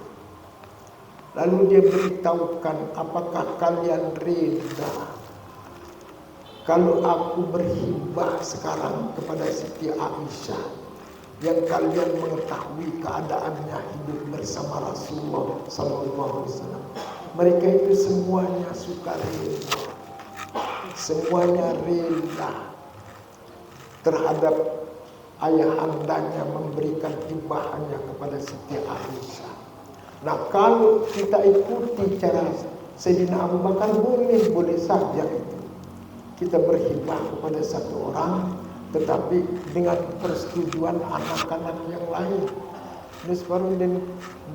Lalu dia beritahukan, apakah kalian rela kalau aku berhibah sekarang kepada Siti Aisyah yang kalian mengetahui keadaannya hidup bersama Rasulullah sallallahu alaihi wasallam. Mereka itu semuanya sukarela, semuanya rela terhadap ayahandanya memberikan hibahnya kepada Siti Aisyah. Nah, kalau kita ikuti cara Sayyidina Abu Bakar boleh saja itu. Kita berhibah kepada satu orang, tetapi dengan persetujuan anak-anak yang lain. Terus baru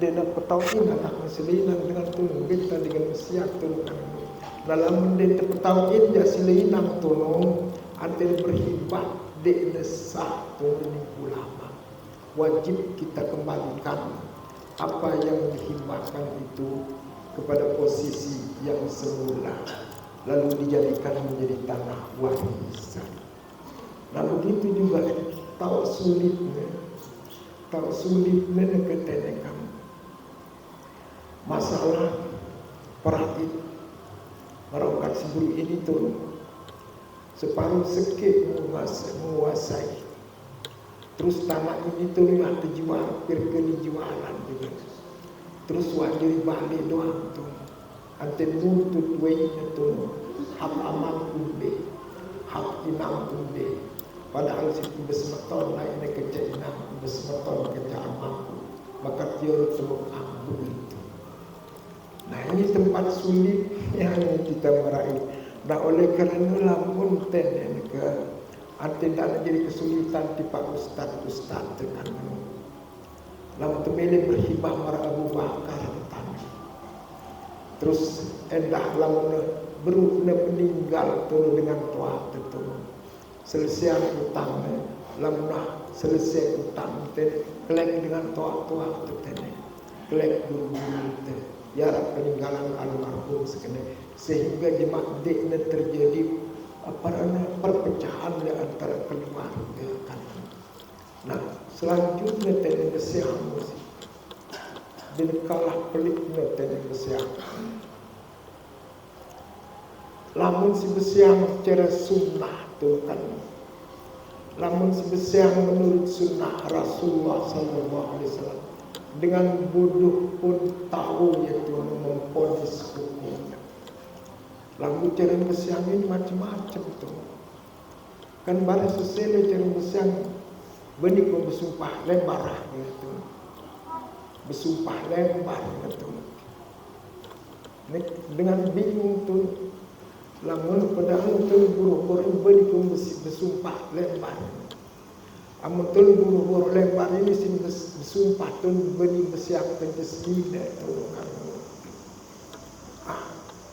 dia petauin anak selinan dengan tulung kita dengan siap tulungan. Dalam dia petauin ya selinan tulung antil berhibah di desah tulung ulama. Wajib kita kembalikan apa yang dihibahkan itu kepada posisi yang semula, lalu dijadikan menjadi tanah warisan. Nah begitu juga tahu sulitnya ketenekan masalah perhati meraukat sebelum ini tuh separuh sekit menguasai, terus tanah ini tuh yang dijual dijualan juga, terus wajib balik doang tuh anten nuntut wainya tuh hak aman kumbe, hak inam kumbe. Padahal si besmeton lainnya kerja inam, besmeton kerja aman, maka tiada teluk ambu itu. Nah ini tempat sulit yang kita meraih. Nah oleh kerana lamun tenen ke anten tak jadi kesulitan di Pak Ustaz dengan lamun temele berhibah marah Abu Bakar tadi. Terus endah lamun berukna meninggal tu dengan tua itu. Selesai utang, lemah selesai utang, kelek dengan tua-tua tu tene, kelek guru-guru tu, ya peninggalan almarhum sekene, sehingga jemaah dekne terjadi perpecahan di antara keluarga kan. Nah selanjutnya tene besiang musik, dan kalah peliknya tene besiang. Lamun si besiang secara sunnah tu kan, lamun si besiang menurut sunnah Rasulullah sallallahu alaihi wasallam dengan bodoh pun tahu yaitu memponis hukumnya. Lalu cara besiang ini macam-macam tu. Kan barang sesele cara besiang benih pun bersumpah lebar gitu, bersumpah lebar gitu. Dengan bingung tu. Lamun padahal tu buru-buru beri pun bersumpah lebar. Amun tu buru-buru lebar ini sini bersumpah tu beri bersiap penjasmina tu kan.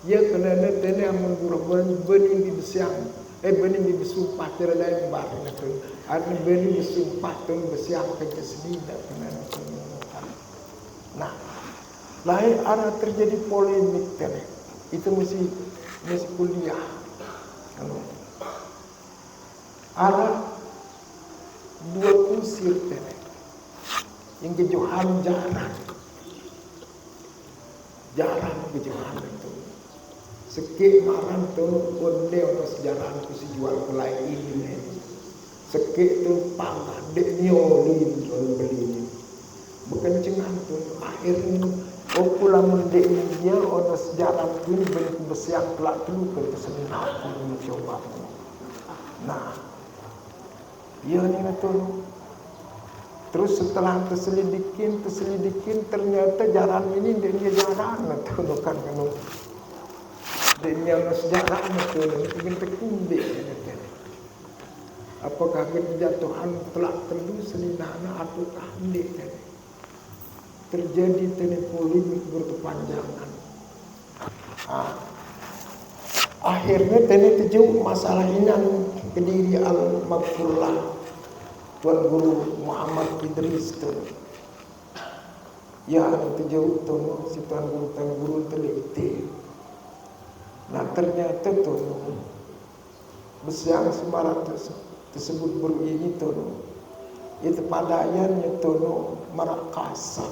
Ya kena tene amun buru-buru beri bersiap beri bersumpah terlebar tu. Ada beri bersumpah tu bersiap penjasmina kena tu. Nah, lain ada terjadi polemik tene. Itu mesti kuliah. Ada dua kusir tene yang kejohan jarang kejohan itu sekik maran tu onde ono sejarah ku si jual kulai ini sekik tu pangan dek niolin beli ni bukan cengan tu akhirnya pulang dek dia ono sejarah tu beli besiang pelak tu ke seni aku mencoba. Nah dia ni tu terus setelah terselidikin ternyata jalan ini dia jarang tu kan dia ono sejarah tu ingin terkumbik apakah kejatuhan telak telu selinana ataukah hendak terjadi polemik berkepanjangan. Akhirnya terjauh masalah ini Kediri Al-Maghfurlah Tuan Guru Muhammad Idris tu ya terjauh tu si Tuan Guru teliti. Nah ternyata tu besiang Semarang tersebut berini tu itu padayannya tu marak kasar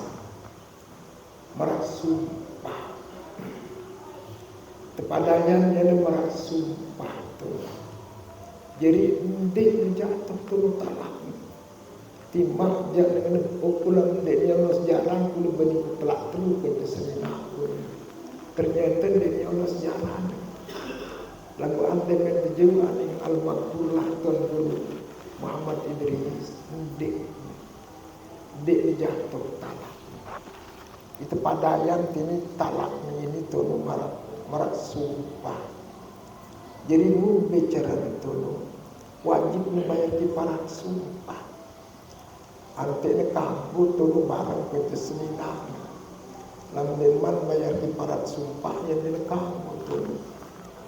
marak sumpah tepadayannya marak sumpah tu jadi ndek jatuh tu talak timbang jangan pulang ndek yang sejarah kulo bani pelak tu ke seminah ternyata ndek yang sejarah lagu ante men terjauh aning Al-Maghfurlah Tuan Guru Muhammad Idris dek jatuh talak itu padayan ini talak ini tu marak sumpah jadi mu bicara itu wajib membayar kifarat sumpah artinya kamu tu barang ke seminah lamun man bayar kifarat sumpah yang kamu tu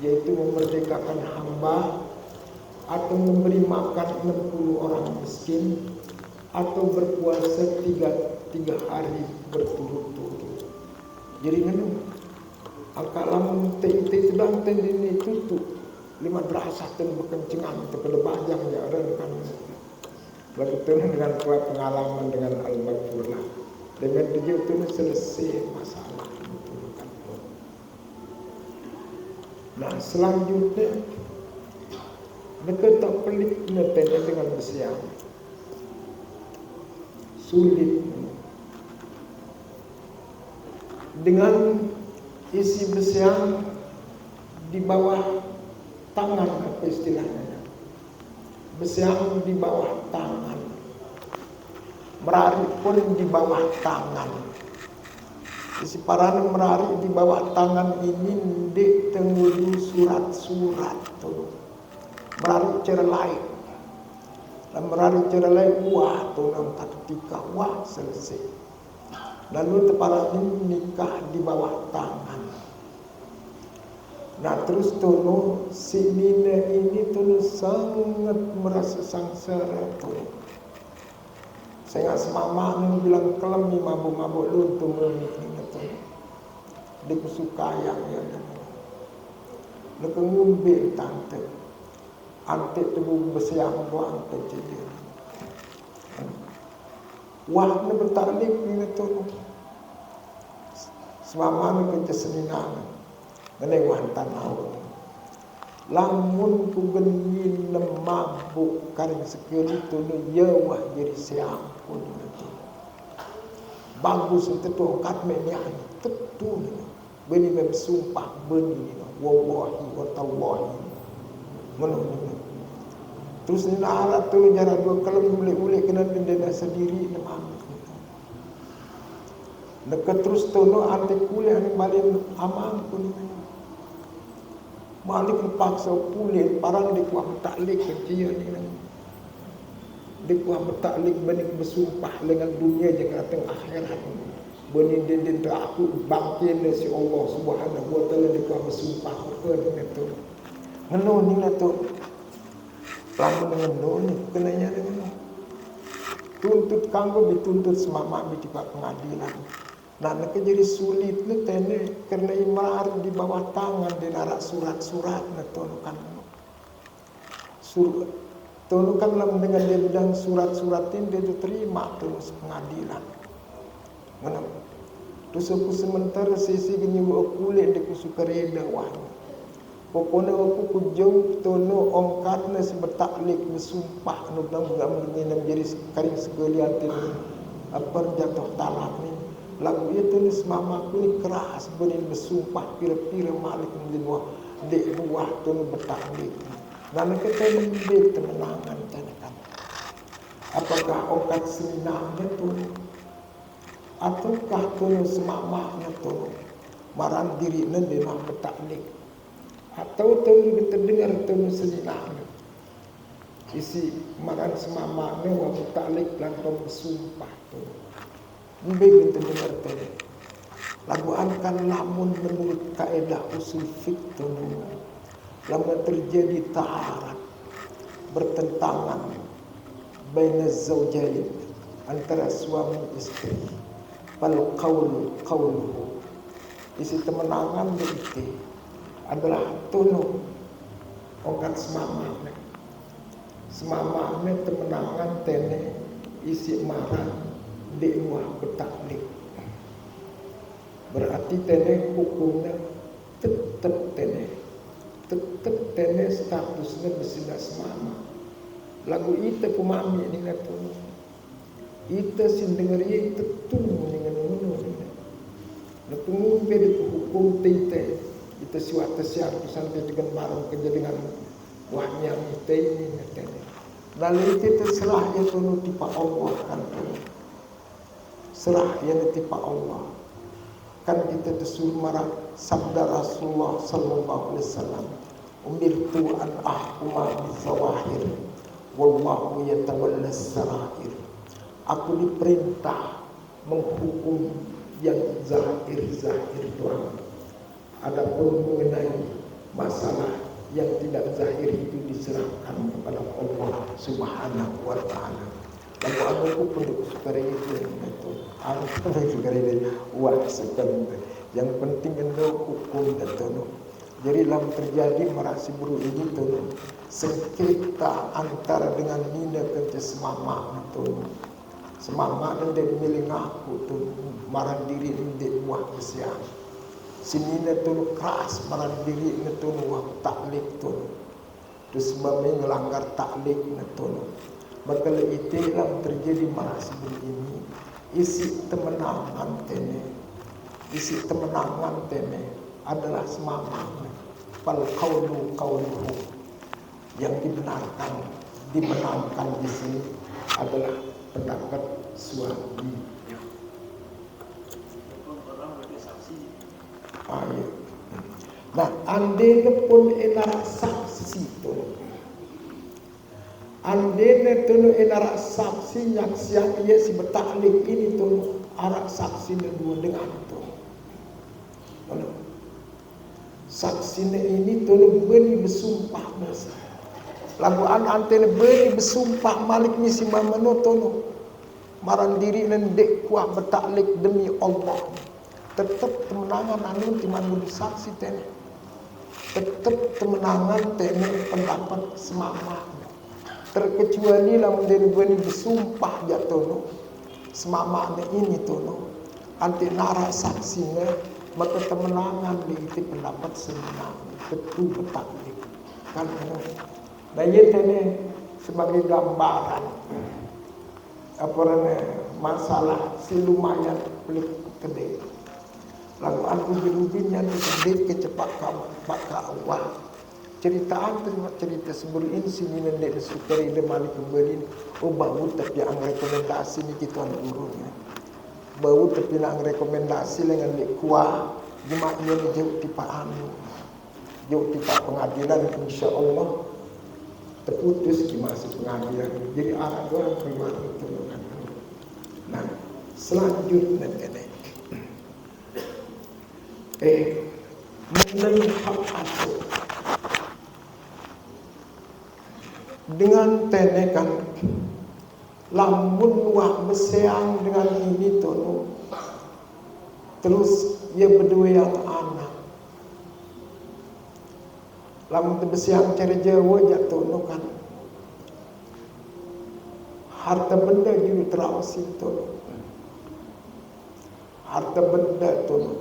yaitu memerdekakan hamba atau memberi makan 60 orang miskin atau berpuasa 3 hari berturut-turut. Jadi nganu angkalam tei sedang ini tutup 5 derasah ten berkencengan kepada bajang ya orang kan berketunan dengan pengalaman dengan Al-Maghfurlah dengan dia itu selesai masalah. Nah selanjutnya mereka tak pelik tanya dengan besiang sulit dengan isi besiang di bawah tangan apa istilahnya besiang di bawah tangan merari pun di bawah tangan isi parana merari di bawah tangan ini ndek tengulu surat-surat tu merari cara lain dan merari cara lain wah tu nampak ketika wah selesai lalu tepara ini nikah di bawah tangan. Nah terus tu si Nina ini tu sangat merasa sengsara tu. Saya semama ni bilang kelam ni mabuk-mabuk lu tu ni tu. Dia suka yang ya. Lu ngumbe tante. Ante tu bersiang buang kejadian. Wah ni bertalik ni tu. Semama ni kerja seninang. Meneng wantan awak. Lamun ku geni mabuk karing sekali tu ya wah jadi siampun tu. Bagus itu kat menyan tetu beni mem sumpah beni wallahi wa tallahi. Menurut terus ni alat tu jarak dua kalau boleh kena denda sendiri nama. Dekat terus tu no ante kuliah ni balik amang pun. Malik paksa pulih parang di kuah taklik kecil ni. Di kuah taklik benih bersumpah dengan dunia jangan tengah akhirat. Benih den aku bangkit si Allah Subhanahu wa taala di kuah bersumpah ke tu. Ngeno ni lah tu. Lamun ngeno ni kenanya dengan tuntut kanggo dituntut semama di pengadilan. Nah, nak jadi sulit ni tene kerana imar di bawah tangan di narak surat-surat nak tunukan. Tunukan lam dengan dia bilang surat-surat ini dia diterima terus pengadilan. Mana? Tu suku sementara sisi gini kulit dia suka reda wah. Pokoknya aku kujung tono ongkat na sebetaklik bersumpah nudang mengambil menjadi karing sekalian ini apa jatuh talak ni lagu itu ni semama aku ni keras berin bersumpah pira-pira malik menjenuh dek buah tono bertaklik dan kita lebih temenangan kan apakah ongkat seminahnya tono ataukah tono semamanya tono marang diri nanti nak bertaklik atau tono kita dengar tono seminahnya isi makan semamanya waktu taklik langsung bersumpah tono lebih kita dengar tono lagu akan lamun menurut kaedah usul fiqh tono lamun terjadi ta'arud bertentangan baina zaujain antara suami istri fal qauluhu isi temenangan itu adalah tono ongkat semamanya temenangan tene isi marah dewa bertaklik berarti tene hukumnya tetap tene statusnya bersinas semama lagu itu pemami dengan tono itu sindengari itu tunggu dengan menurut Napungun beri hukum tete itu suatu siapa sampai dengan barang kejadian wahnya tete ini tete. Lalu itu terserah itu tipa Allah kan serah yang tipa Allah kan kita disuruh marah sabda Rasulullah Sallallahu Alaihi Wasallam umirtu an ahkuma bizawahir wallahu yatawalla sarair. Aku diperintah menghukum yang zahir doang. Adapun mengenai masalah yang tidak zahir itu diserahkan kepada Allah Subhanahu wa taala. Lalu aku penduk sekali itu aku sekali yang penting itu hukum dan jadi dalam terjadi merasi buru ini tu sengketa antara dengan nina kerja semama itu semama dan milik aku tu marah diri ini buah kesian sini tu keras marah diri itu buah taklik tu sebabnya melanggar taklik itu maka itu dalam terjadi merasi buru ini isi temenangan tene adalah semama fal qauluhu yang dibenarkan di sini adalah pendapat suami. Nah, andene pun enara saksi tu. Andene tu enara saksi yang siang ia si bertaklik ini tu arak saksi dua dengan tu. Saksinya ini tolong beri bersumpah masa. Lagu antene beri bersumpah malik ni si mamano tolong marang diri dan dek kuah bertaklik demi Allah. Tetap temenangan anu timan budi saksi tene. Tetap temenangan tene pendapat semama. Terkecuali lamun dari beri bersumpah ya tolong semama ini tolong anti nara saksinya maka temenangan di itu pendapat sebenarnya betul bertaklik kan dan ini sebagai gambaran apa masalah si lumayan pelik gede lalu aku jerubinnya gede kecepat pak Allah cerita sebelum ini sini nendek sukari demali kembali bau tapi yang rekomendasi ni kita anak gurunya bau tapi nak rekomendasi dengan lek kuah cuma ia jauh tipa jauh tipa pengadilan insya-Allah terputus di masa pengadilan jadi arah dua keluar itu nah selanjutnya mengenai hak asuh dengan tenekan lamun wah beseang dengan ini tono terus ia berdua yang anak lamun beseang cari Jawa jak tono kan harta benda juga terawasi tono harta benda tono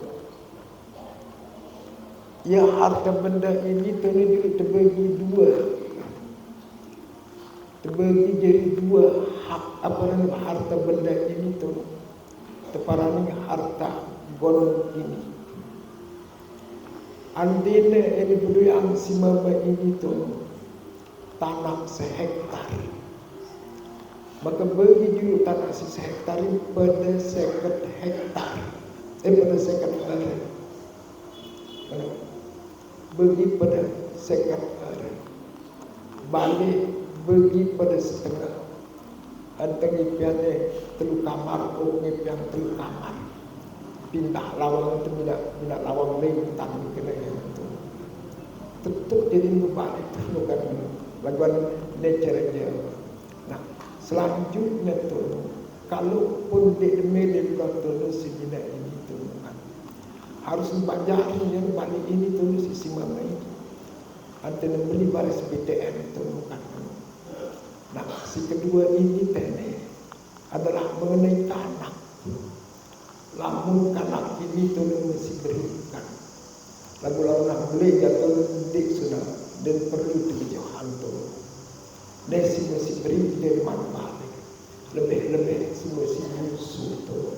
Ya harta benda ini tono juga terbagi dua. Terbagi jadi dua hak apa namanya harta benda ini tono. Teparani harta golong ini. Andina ini budaya si mama ini tono tanah sehektar. Maka bagi dulu tanah si sehektar ini pada 50 hektar. Pada 50 aren. Bagi pada 50 aren. Balik bagi pada setengah. Anteng ipiannya telu kamar, ipian telu kamar. Pindah lawang itu tidak lawang lintang kena itu. Tetap jadi berbalik itu bukan laguan nature aja. Nah, selanjutnya tu, kalaupun di media tu segini ini tu kan, harus membaca yang balik ini tu si mama ini. Antara beli baris BTN tu kan. Nah, si kedua ini tene adalah mengenai tanah. Lamun kanak ini tu mesti berikan. Lagu-lagu nak beli jatuh dik sudah dan perlu dijauhan tu. Nasi mesti beri dari mana lebih semua si musuh tu.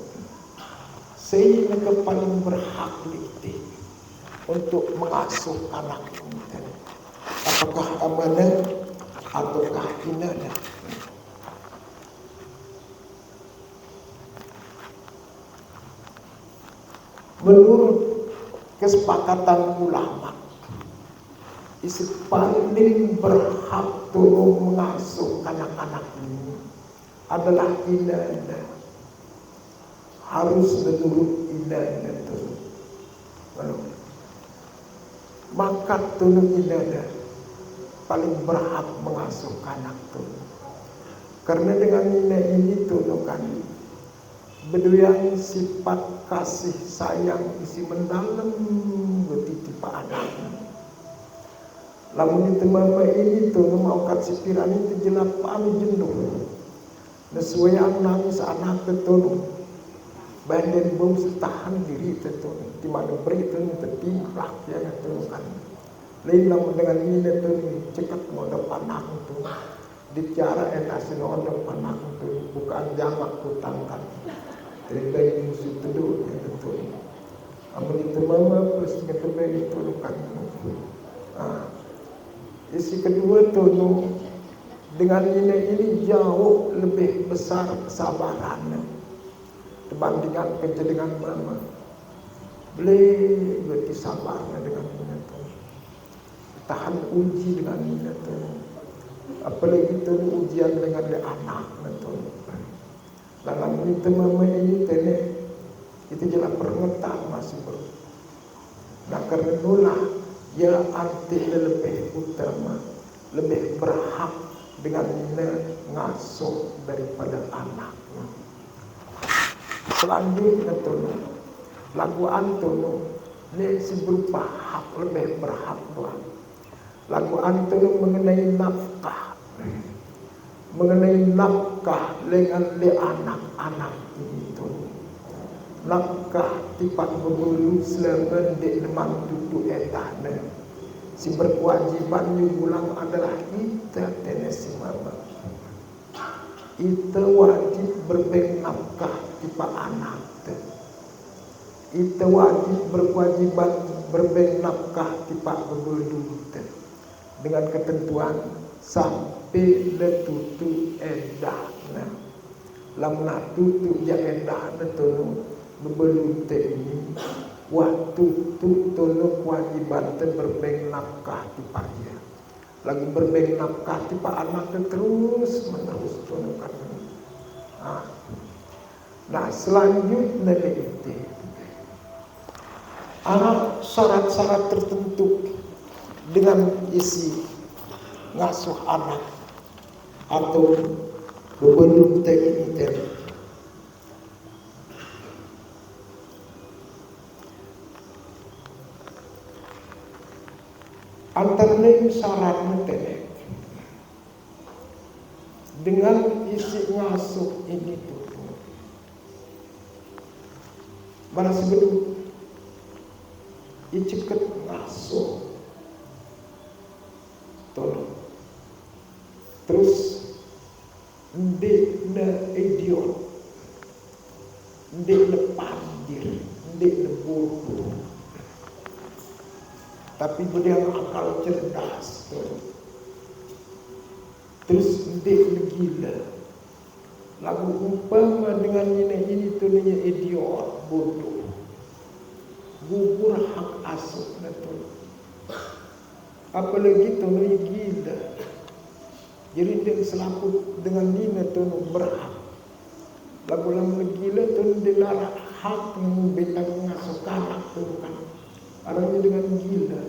Saya nak paling berhak itu untuk mengasuh anak kita. Apakah amanah ataukah inana? Menurut kesepakatan ulama, isi paling berhak tolong mengasuh anak-anak ini adalah inana. Harus menurut inana tu. Maka tolong inana paling berhak mengasuh anak tu. Karena dengan ina ini tolong kan berdua sifat kasih sayang isi mendalam betitipa anak. Lamun itu mama ini tu mau kat sipiran itu jelap pami jenuh. Nesuayang nangis anak tertolong. Bandar bom setahan diri tertolong. Di mana beri tu tertimplak ya tertolongkan. Lain lamun dengan ini tu cekat mau depan anak tu. Dicara enak sino depan anak tu bukan jamak hutangkan. Dari musuh teduh yang betul. Amun itu mama plus ngetebe itu lukan. Isi kedua tu dengan ini jauh lebih besar kesabaran dibandingkan kerja dengan mama. Boleh berarti sabarnya dengan ini tu. Tahan uji dengan ini tu. Apalagi tu ujian dengan anak tu. Dalam itu mama ini tenek itu jelas peringatan masih bro. Nah karena itulah ia arti lebih utama, lebih berhak dengan ngasuh daripada anak. Selanjutnya tu lagu antunu ini si berupa hak lebih berhak Tuhan. Lagu antunu mengenai nafkah. Mengenai nafkah dengan anak-anak itu. Nafkah tipat berbulu selama di deman duduk etahnya. Si berkewajiban ulang adalah kita tenesi mama. Kita wajib berbagi nafkah tipat anak. Kita wajib berkewajiban berbagi nafkah tipat berbulu dengan ketentuan sampai letutu edah. Lamna tutu ya edah betul berbelum ini waktu tu tolong kewajiban berbagi nafkah tipa dia. Lagi berbagi nafkah tipa anak terus menerus tolongkan. Nah selanjutnya itu anak syarat-syarat tertentu dengan isi ngasuh anak atau berbelum ini tadi. Antara lain syarat mentenek dengan isi ngasuh ini tuh. Mana sebelum iceket ngasuh. asuh. Tolong. Terus ndek na idiot, ndek na pandir, ndek na bodoh. Tapi beliau akal cerdas. Terus ndek na gila. Lagu umpama dengan ini tulinya idiot, bodoh. Gugur hak asuh na tu. Apalagi tulinya gila. Jadi dia selaku dengan nina tu berhak. Lagu lama gila tu dilarang hak yang bentang ngasuh kanak tu kan. Arahnya dengan gila.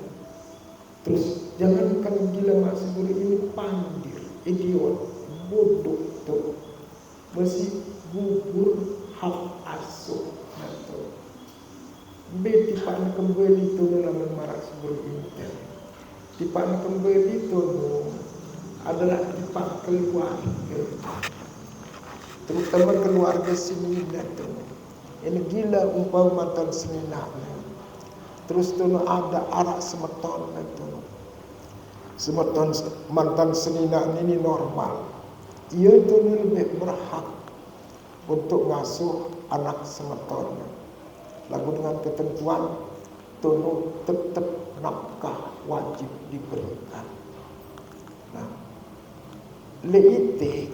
Terus jangankan gila masih boleh ini pandir, idiot, bodoh tu. Masih gugur hak asuh tu. Betipan kembali tu dalam marah sebelum ini. Tipan kembali tu adalah tipan keluarga, terutama keluarga Semina tu. Ini gila umpama mantan Semina. Terus tu ada arak semeton tu. Semeton mantan Semina ini normal. Ia tu lebih berhak untuk ngasuh anak semeton. Lagu dengan ketentuan tu tetap nafkah wajib diberikan. Nah, leitik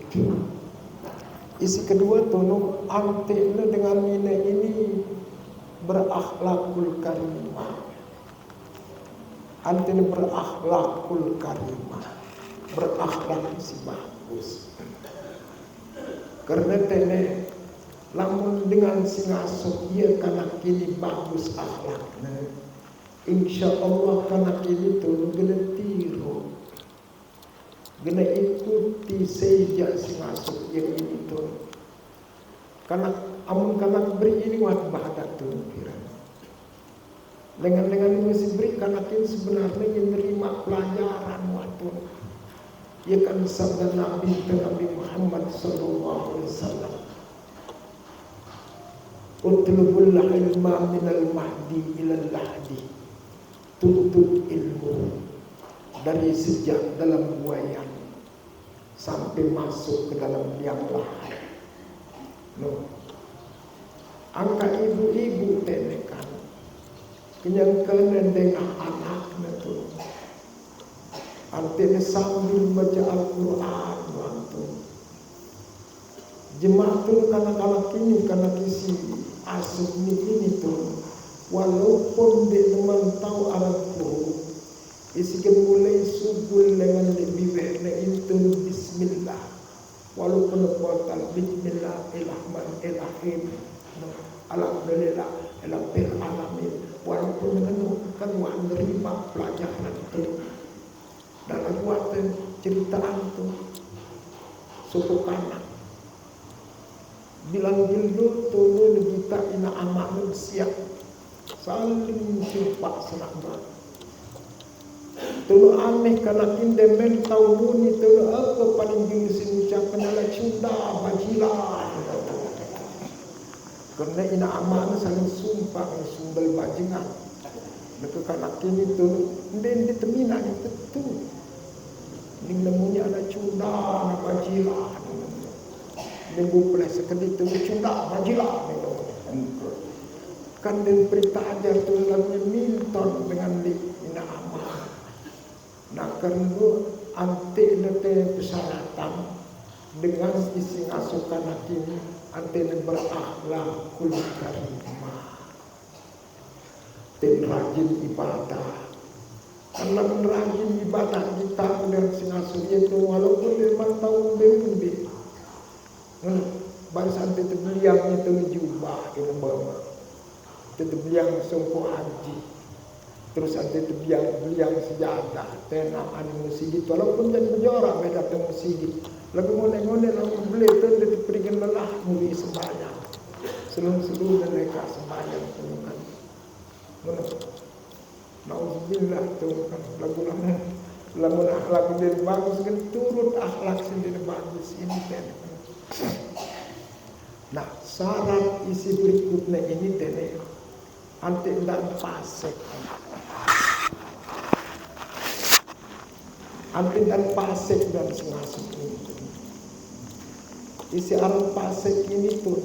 isi kedua tu antena dengan nina ini berakhlakul karimah. Antena berakhlakul karimah, berakhlak isi bagus. Karena tene lamun dengan singasuh ia kanak kini bagus akhlaknya, insya Allah kanak kini tu kena tiru, kena ikuti sejak singasuh yang ini tu. Kanak amun kanak beri ini wat bahagia tu kira. Dengan mesti beri kanak ini sebenarnya yang menerima pelajaran waktu. Ia kan sabda Nabi Muhammad sallallahu alaihi wasallam. Utlubul ilma minal mahdi ilal lahdi. Tuntut ilmu dari sejak dalam buayan sampai masuk ke dalam liang lahat. No. Angka ibu-ibu tenekan kenyangkan dengan anaknya tu. Antene sambil baca Al-Quran waktu. Jemaah tu kanak-kanak ini, kanak isi asuh ini tu, walaupun dia memang tahu Arab tu, isi mulai subul dengan lebih baik itu Bismillah. Walaupun kuatal Bismillahirrahmanirrahim. Alhamdulillah Rabbil alamin. Walaupun menemukan wa menerima pelajaran itu. Dalam buatan ceritaan itu suku kanak bilang gildu turun kita ina amanun siap saling jumpa senang. Tulu aneh karena indemen tahu muni tulu apa paling diusin ucapan adalah cunda bajilah. Karena ina amanun saling sumpah sumbel bajingan. Mereka kanak ini tulu den ditemina itu betul. Ning namunya ada cunda na bajilah. Minggu pula sekedip tu cunda bajilah. Kan den perintah ajar tu lamnya minton dengan ina aman. Nah kerana ante nete persyaratan dengan isi ngasuh kanak ini ante berakhlakul karimah. Dan rajin ibadah. Karena rajin ibadah kita dengan singasuh itu walaupun memang tahu lebih. Bangsa itu beliang itu jubah kita bawa. Itu beliang songko haji. Terus itu beliang sejadah. Tenang anu musik walaupun jadi berjorak beda dengan musik. Lagu ngone-ngone lagu beli itu diberikan lelah muri sembahyang. Seluruh mereka sembahyang kan. Nauzubillah tu kan lagu akhlak dia bagus kan turut akhlak sendiri bagus ini kan. Nah syarat isi berikutnya ini tene ante ndak fasik. Antin dan pasek dan sengasuk ini. Isi arang pasek ini tuh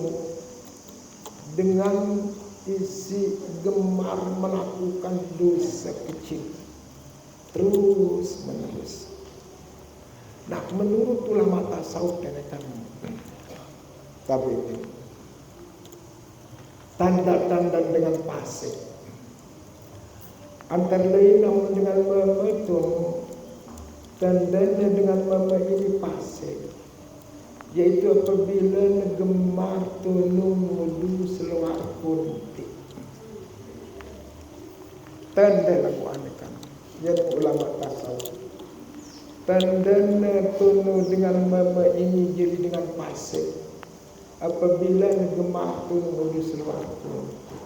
dengan isi gemar melakukan dosa kecil terus menerus. Nah, menurut ulama tasawuf dan tapi ini tanda-tanda dengan pasek antara lain namun dengan memetung tandanya dengan mama ini pasek, yaitu apabila gemar tunung mudu seluar kunti. Tanda lagu anekan yang ulama tasawuf. Tandanya tunung dengan mama ini jadi dengan pasek, apabila gemar tunung mudu seluar kunti.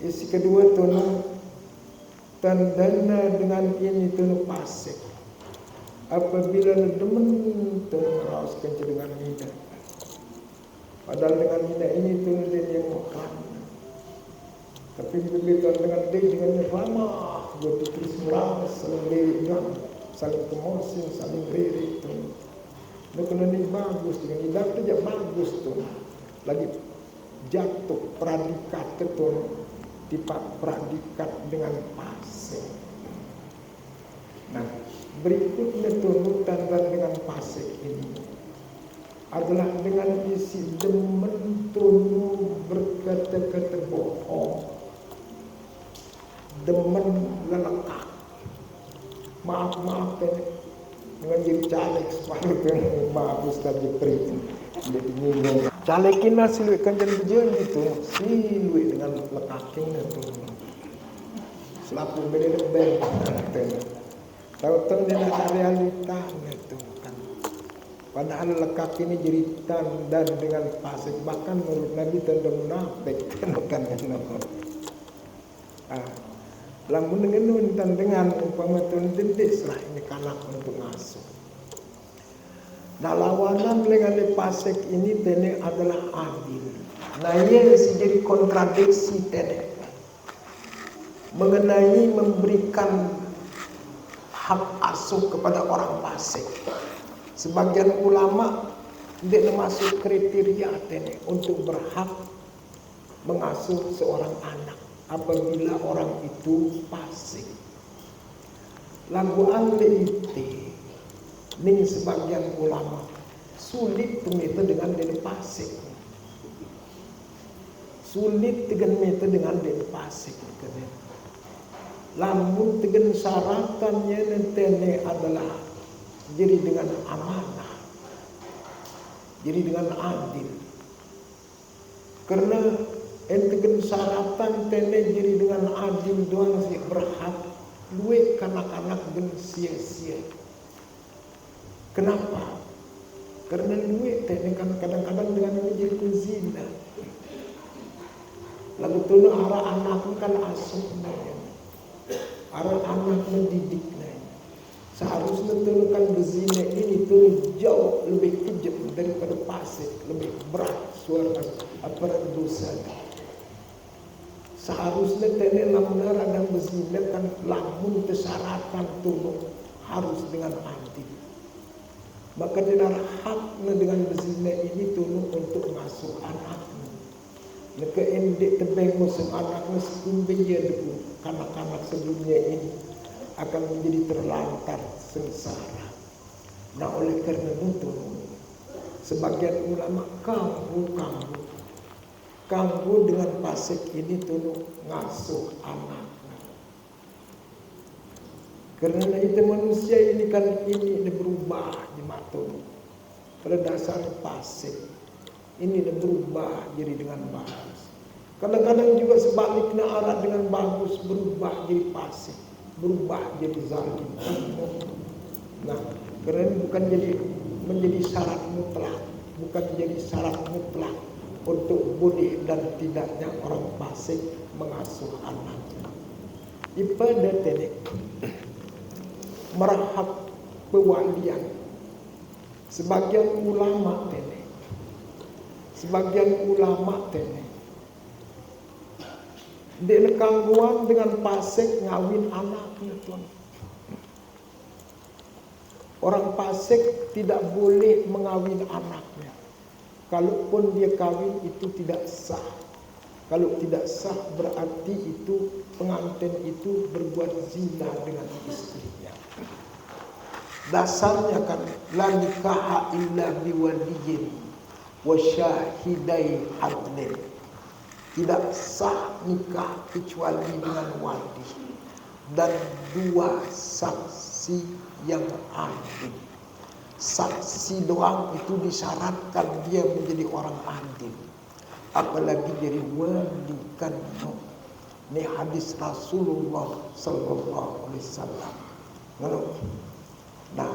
Isi kedua tunung tandanya dengan ini tunuk pasek, apabila demen tunuk rauskan dengan nida, padahal dengan nida ini tunuk dia yang makan, tapi begitu dengan dia dengan ramah, gue terus merawat saling berikan, saling kemosin, saling beri itu. Kalau ini bagus dengan nida itu bagus tuh, lagi jatuh pradikat itu. Tipe pradikat dengan pasek. Nah, berikutnya tunutan dengan pasek ini adalah dengan isi demen tunu berkata-kata bohong, demen lelekak. Maaf dengan jadi caleg separuh itu maaf Ustaz Jepri. Jadi nyinggung. Calekin lah siluit kanjan bejen gitu, siluit dengan lekaking itu. Selapu beda-beda tahu-tahu dia ada realita gitu kan. Padahal lekak ini jadi tanda dengan pasek, bahkan menurut Nabi tanda munafik kan. Lamun dengan umpama tundindik lah ini kanak untuk masuk. Nah, lawanan dengan pasek ini tene adalah adil. Nah, ia jadi kontradiksi tene mengenai memberikan hak asuh kepada orang pasek. Sebagian ulama tidak masuk kriteria tene untuk berhak mengasuh seorang anak apabila orang itu pasek. Lagu anle itu ning sebagian ulama sulit itu dengan den pasek. Sulit dengan itu dengan den pasek. Lamun dengan syaratannya nentene adalah jadi dengan amanah, jadi dengan adil. Karena enten syaratan tene jadi dengan adil doang sih berhak luwe kanak-kanak gen sia-sia. Kenapa? Karena duit teh kan kadang-kadang dengan menjadi zina. Lagu tu arah anak kan asuh nanya, arah anak mendidik nanya. Seharusnya tu kan berzina ini tu jauh lebih kejam daripada pasek, lebih berat suara apa dosa. Seharusnya tene lamun ada berzina kan lamun kesaratan tu harus dengan adil. Maka dengan haknya dengan berzina ini turun untuk masuk anaknya. Maka endek tebeng musim anaknya sekumbi dia dulu. Kanak-kanak sebelumnya ini akan menjadi terlantar sengsara. Nah, oleh karena itu sebagian ulama kamu dengan pasek ini turun ngasuh anak. Karena itu manusia ini kan ini berubah di mata. Pada dasar pasek ini berubah jadi dengan bagus. Kadang-kadang juga sebaliknya arah dengan bagus berubah jadi pasek, berubah jadi zalim. Nah, karena bukan menjadi syarat mutlak, bukan jadi syarat mutlak untuk boleh dan tidaknya orang pasek mengasuh anaknya. Ibadah tenek merahap pewalian. Sebagian ulama dia kangguan dengan pasek ngawin anaknya tuan. Orang fasik tidak boleh mengawin anaknya. Kalaupun dia kawin itu tidak sah. Kalau tidak sah berarti itu pengantin itu berbuat zina dengan istrinya. Dasarnya kan la nikaha illa biwaliyin wa syahidai adlin. Tidak sah nikah kecuali dengan wali dan dua saksi yang adil. Saksi doang itu disyaratkan dia menjadi orang adil. Apalagi jadi wali kan. Ini hadis Rasulullah sallallahu alaihi wasallam. Nah,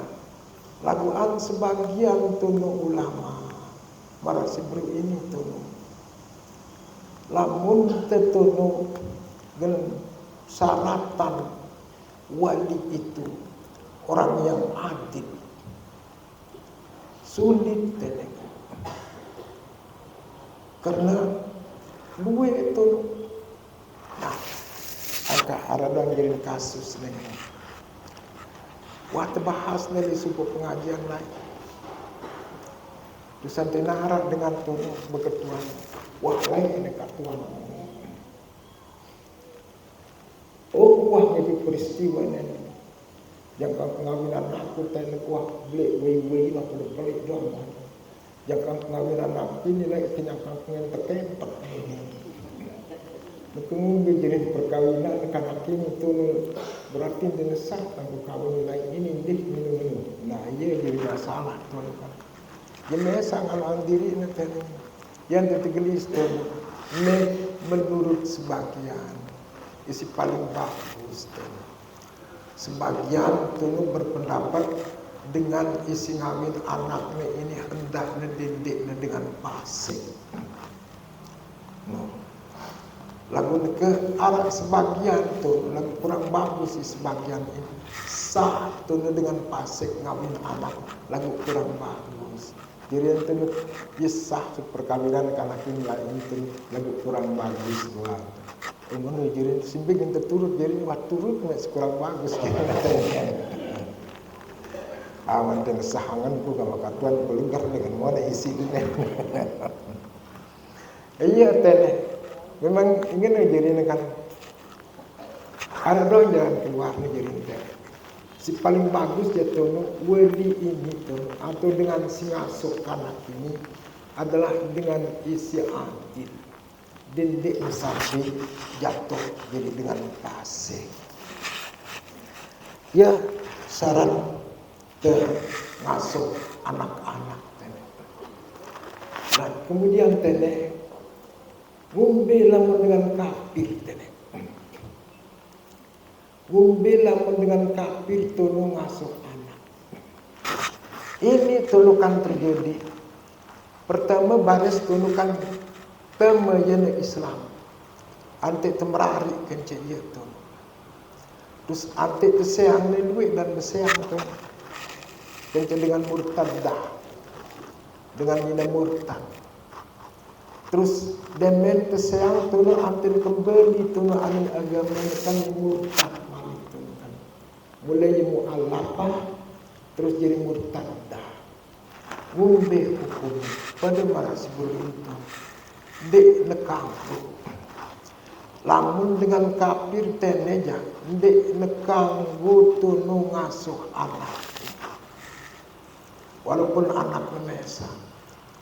laguan sebagian tunu ulama marasi beri ini tunu. Lamun tetunu dengan syaratan wali itu orang yang adil. Sulit tenek. Karena dua itu nah, agak ada jadi kasus nih. Wah terbahas nih di sebuah pengajian lain. Dusan tenara dengan tunu berketuan. Wah lain dekat tuan. Oh wah jadi peristiwa ini. Jangan pengawinan aku tanya wah beli wei lah perlu beli dong. Jangan pengawinan aku ini lagi kenyang pengen terkentek ini. Kemudian jadi perkawinan karena kini itu berarti denesah tangguh kawin lain ini minum. Nah iya jadi masalah tuan kan. Jadi sangat diri nanti yang tergelis tuan. Menurut sebagian isi paling bagus tuan. Sebagian tuh berpendapat dengan isi ngawin anaknya ini hendak ngedidiknya dengan fasik. Lagu ke arah sebagian tuh lagu kurang bagus sih sebagian ini. Sah tuh dengan fasik ngawin anak lagu kurang bagus. Jadi itu sah perkawinan karena kini lain itu lagu kurang bagus buat. Ngono jadi simping yang terturut jadi waktu turut mek kurang bagus awan dengan sahangan ku sama katuan keluar dengan mana isi ini. Iya tene memang ingin jadi kan ada dong jalan keluar jadi tene si paling bagus jatuh wali ini tuh atau dengan si ngasuh kanak ini adalah dengan isi adil. Dendek sampai jatuh jadi dengan fasik. Ya saran termasuk anak-anak tenek. Nah kemudian tenek ngumbe lamun dengan kafir tenek. Ngumbe lamun dengan kafir tunu ngasuh anak. Ini tulukan terjadi. Pertama baris tulukan temayana Islam ante temerari kencet dia tu terus ante terseang ni duit dan berseang tu kencet dengan murtadah dengan mina murtad terus demen terseang tu ante kembali tu anil agama kan murtad malik tu kan mulai mu'allafah terus jadi murtadah ngumbe hukum pada maras sebelum itu dek nekang lamun dengan kafir teneja dek nekang gutu nu ngasuh anak walaupun anak memesa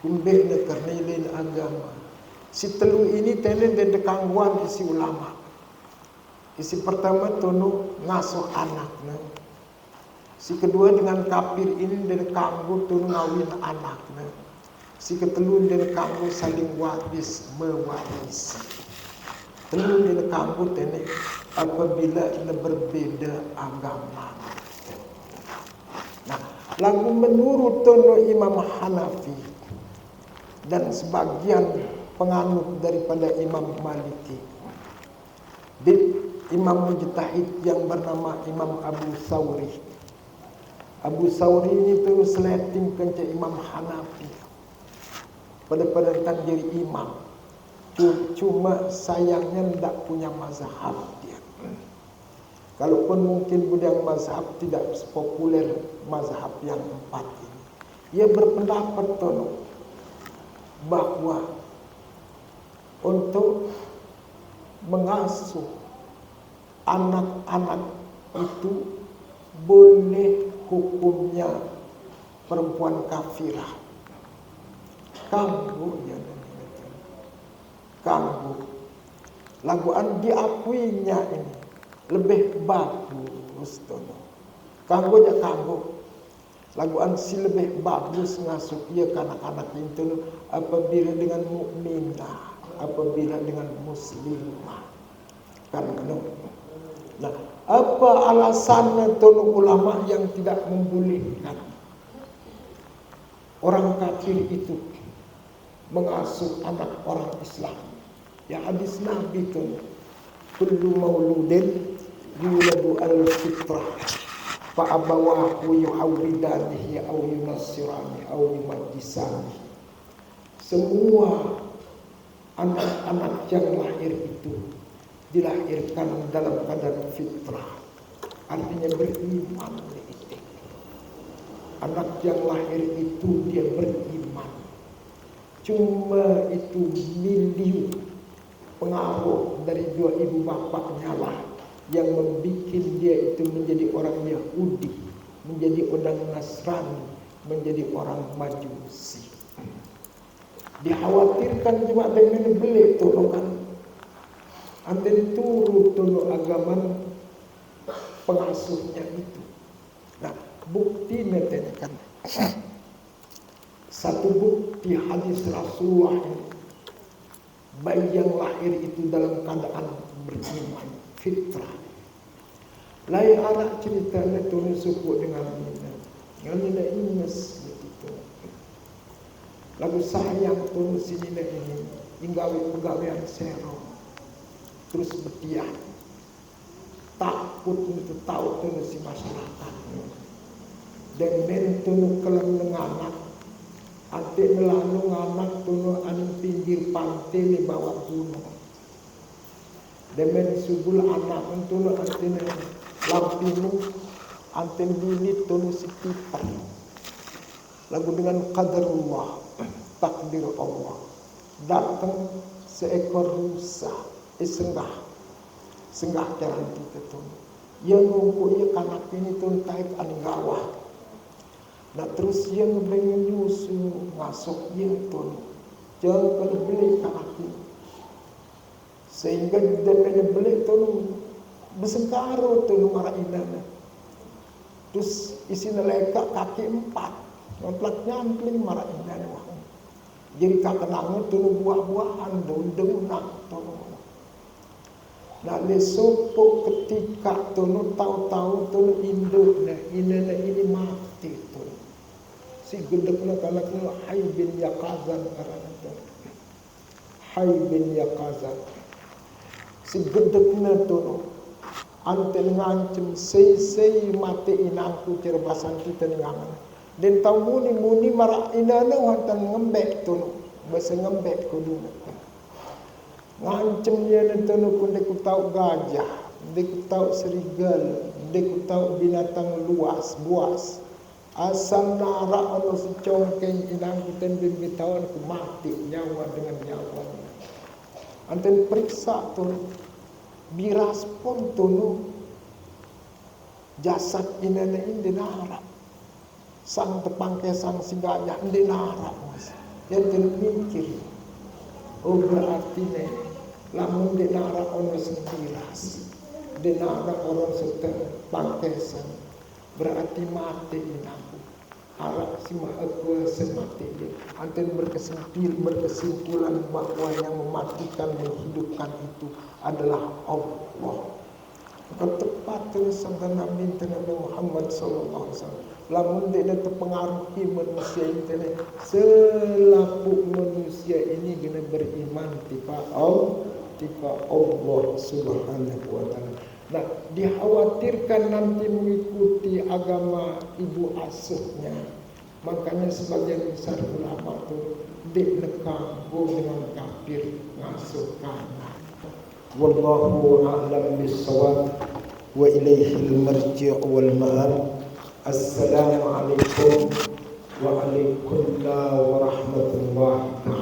kumbe nekernilin agama si telu ini tene de dekangguan isi ulama isi pertama tunu ngasuh anak si kedua dengan kafir ini de dekanggu tunu ngawin anak si ketelun dan kamu saling waris mewarisi. Telun dan kamu tenek apabila berbeda agama. Nah, lagu menurut tono Imam Hanafi dan sebagian penganut daripada Imam Maliki. Di Imam Mujtahid yang bernama Imam Abu Thawri. Abu Thawri ini tu seleting kencah Imam Hanafi. Pada jadi imam cuma sayangnya tidak punya mazhab dia. Kalaupun mungkin budang mazhab tidak populer mazhab yang 4 ini. Ia berpendapat tono bahwa untuk mengasuh anak-anak itu boleh hukumnya perempuan kafirah. Kanggo ya, kanggo laguan diakuinya ini lebih bagus tono. Kanggo ya kanggo laguan si lebih bagus ngasuh ia anak-anak itu apabila dengan mukminah, apabila dengan muslimah. Kan nah, apa alasannya tono ulama yang tidak membolehkan orang kafir itu mengasuh anak orang Islam? Ya hadis Nabi itu, kullu mauludin yuladu al-fitrah fa abawahu yuhawidanihi aw yunassirani aw yumajjisani. Semua anak-anak yang lahir itu dilahirkan dalam keadaan fitrah, artinya beriman. Anak yang lahir itu dia beriman. Cuma itu milieu pengaruh dari dua ibu bapaknya lah yang membuat dia itu menjadi orang Yahudi, menjadi orang Nasrani, menjadi orang Majusi. Dikhawatirkan juga dengan beli tolongan anten turut tolong agama pengasuhnya itu. Nah, bukti kan satu bukti hadis Rasulullah ini, bayi yang lahir itu dalam keadaan beriman fitrah. Lain anak ceritanya turun suku dengan Nina inges begitu. Lagu sayang turun si Nina ini inggawi-inggawian serong terus berdiam, takut untuk tahu turun si masyarakat. Dan mentu kelam nenganak ante melalui anak tunu anu pinggir pantai di bawah gunung. Demen subul anak tunu ante lampinu ante bilit tunu sekitar. Lagu dengan qadarullah, takdir Allah. Datang seekor rusa, senggah jalan kita tunu. Yang ngumpulnya kanak ini tunu taib anggawah. Nah terus yang menyusu masuk yang tun jangan kalau beli kaki sehingga dengan beli tun besengkaro tun marah inana terus isi neleka kaki 4 ngamplak nyampling marah inana jadi kakenangan tun buah-buahan daun-daunan tun. Nah lesopo ketika tun tahu-tahu tun induk nah inana ini mati tun. Si gedekna kalakna Hay bin Yaqazan karana Hay bin Yaqazan si gedekna tu anten ngancem sei mati inangku cerbasan kita ngangan dan tahu muni marak inana hantan ngembek tu bahasa ngembek kudu ngancem dia tu ku tahu gajah ku tahu serigala ku tahu binatang luas buas asal nara ono secongkeng inang kuten bimbitawan ku mati nyawa dengan nyawa. Anten periksa tu biras pun tunu jasad inana ini nara sang tepangke sang singganya ini nara mas. Yang terpikir oh berarti ne lamun di nara ono sebiras di nara orang setepangkesan berarti mati inaku harap si maha kuasa mati dia anten berkesimpulan bahwa yang mematikan menghidupkan itu adalah Allah. Maka tepat sabda Nabi Muhammad SAW lamun dia terpengaruhi manusia ini selaku manusia ini kena beriman tipa Allah Subhanahu wa ta'ala. Nah, dikhawatirkan nanti mengikuti agama ibu asuhnya. Makanya sebagian besar ulama itu dikagum dengan kafir ngasuh kanan. Wallahu a'lam bissawab wa ilaihil marji' wal ma'al. Assalamualaikum warahmatullahi wabarakatuh.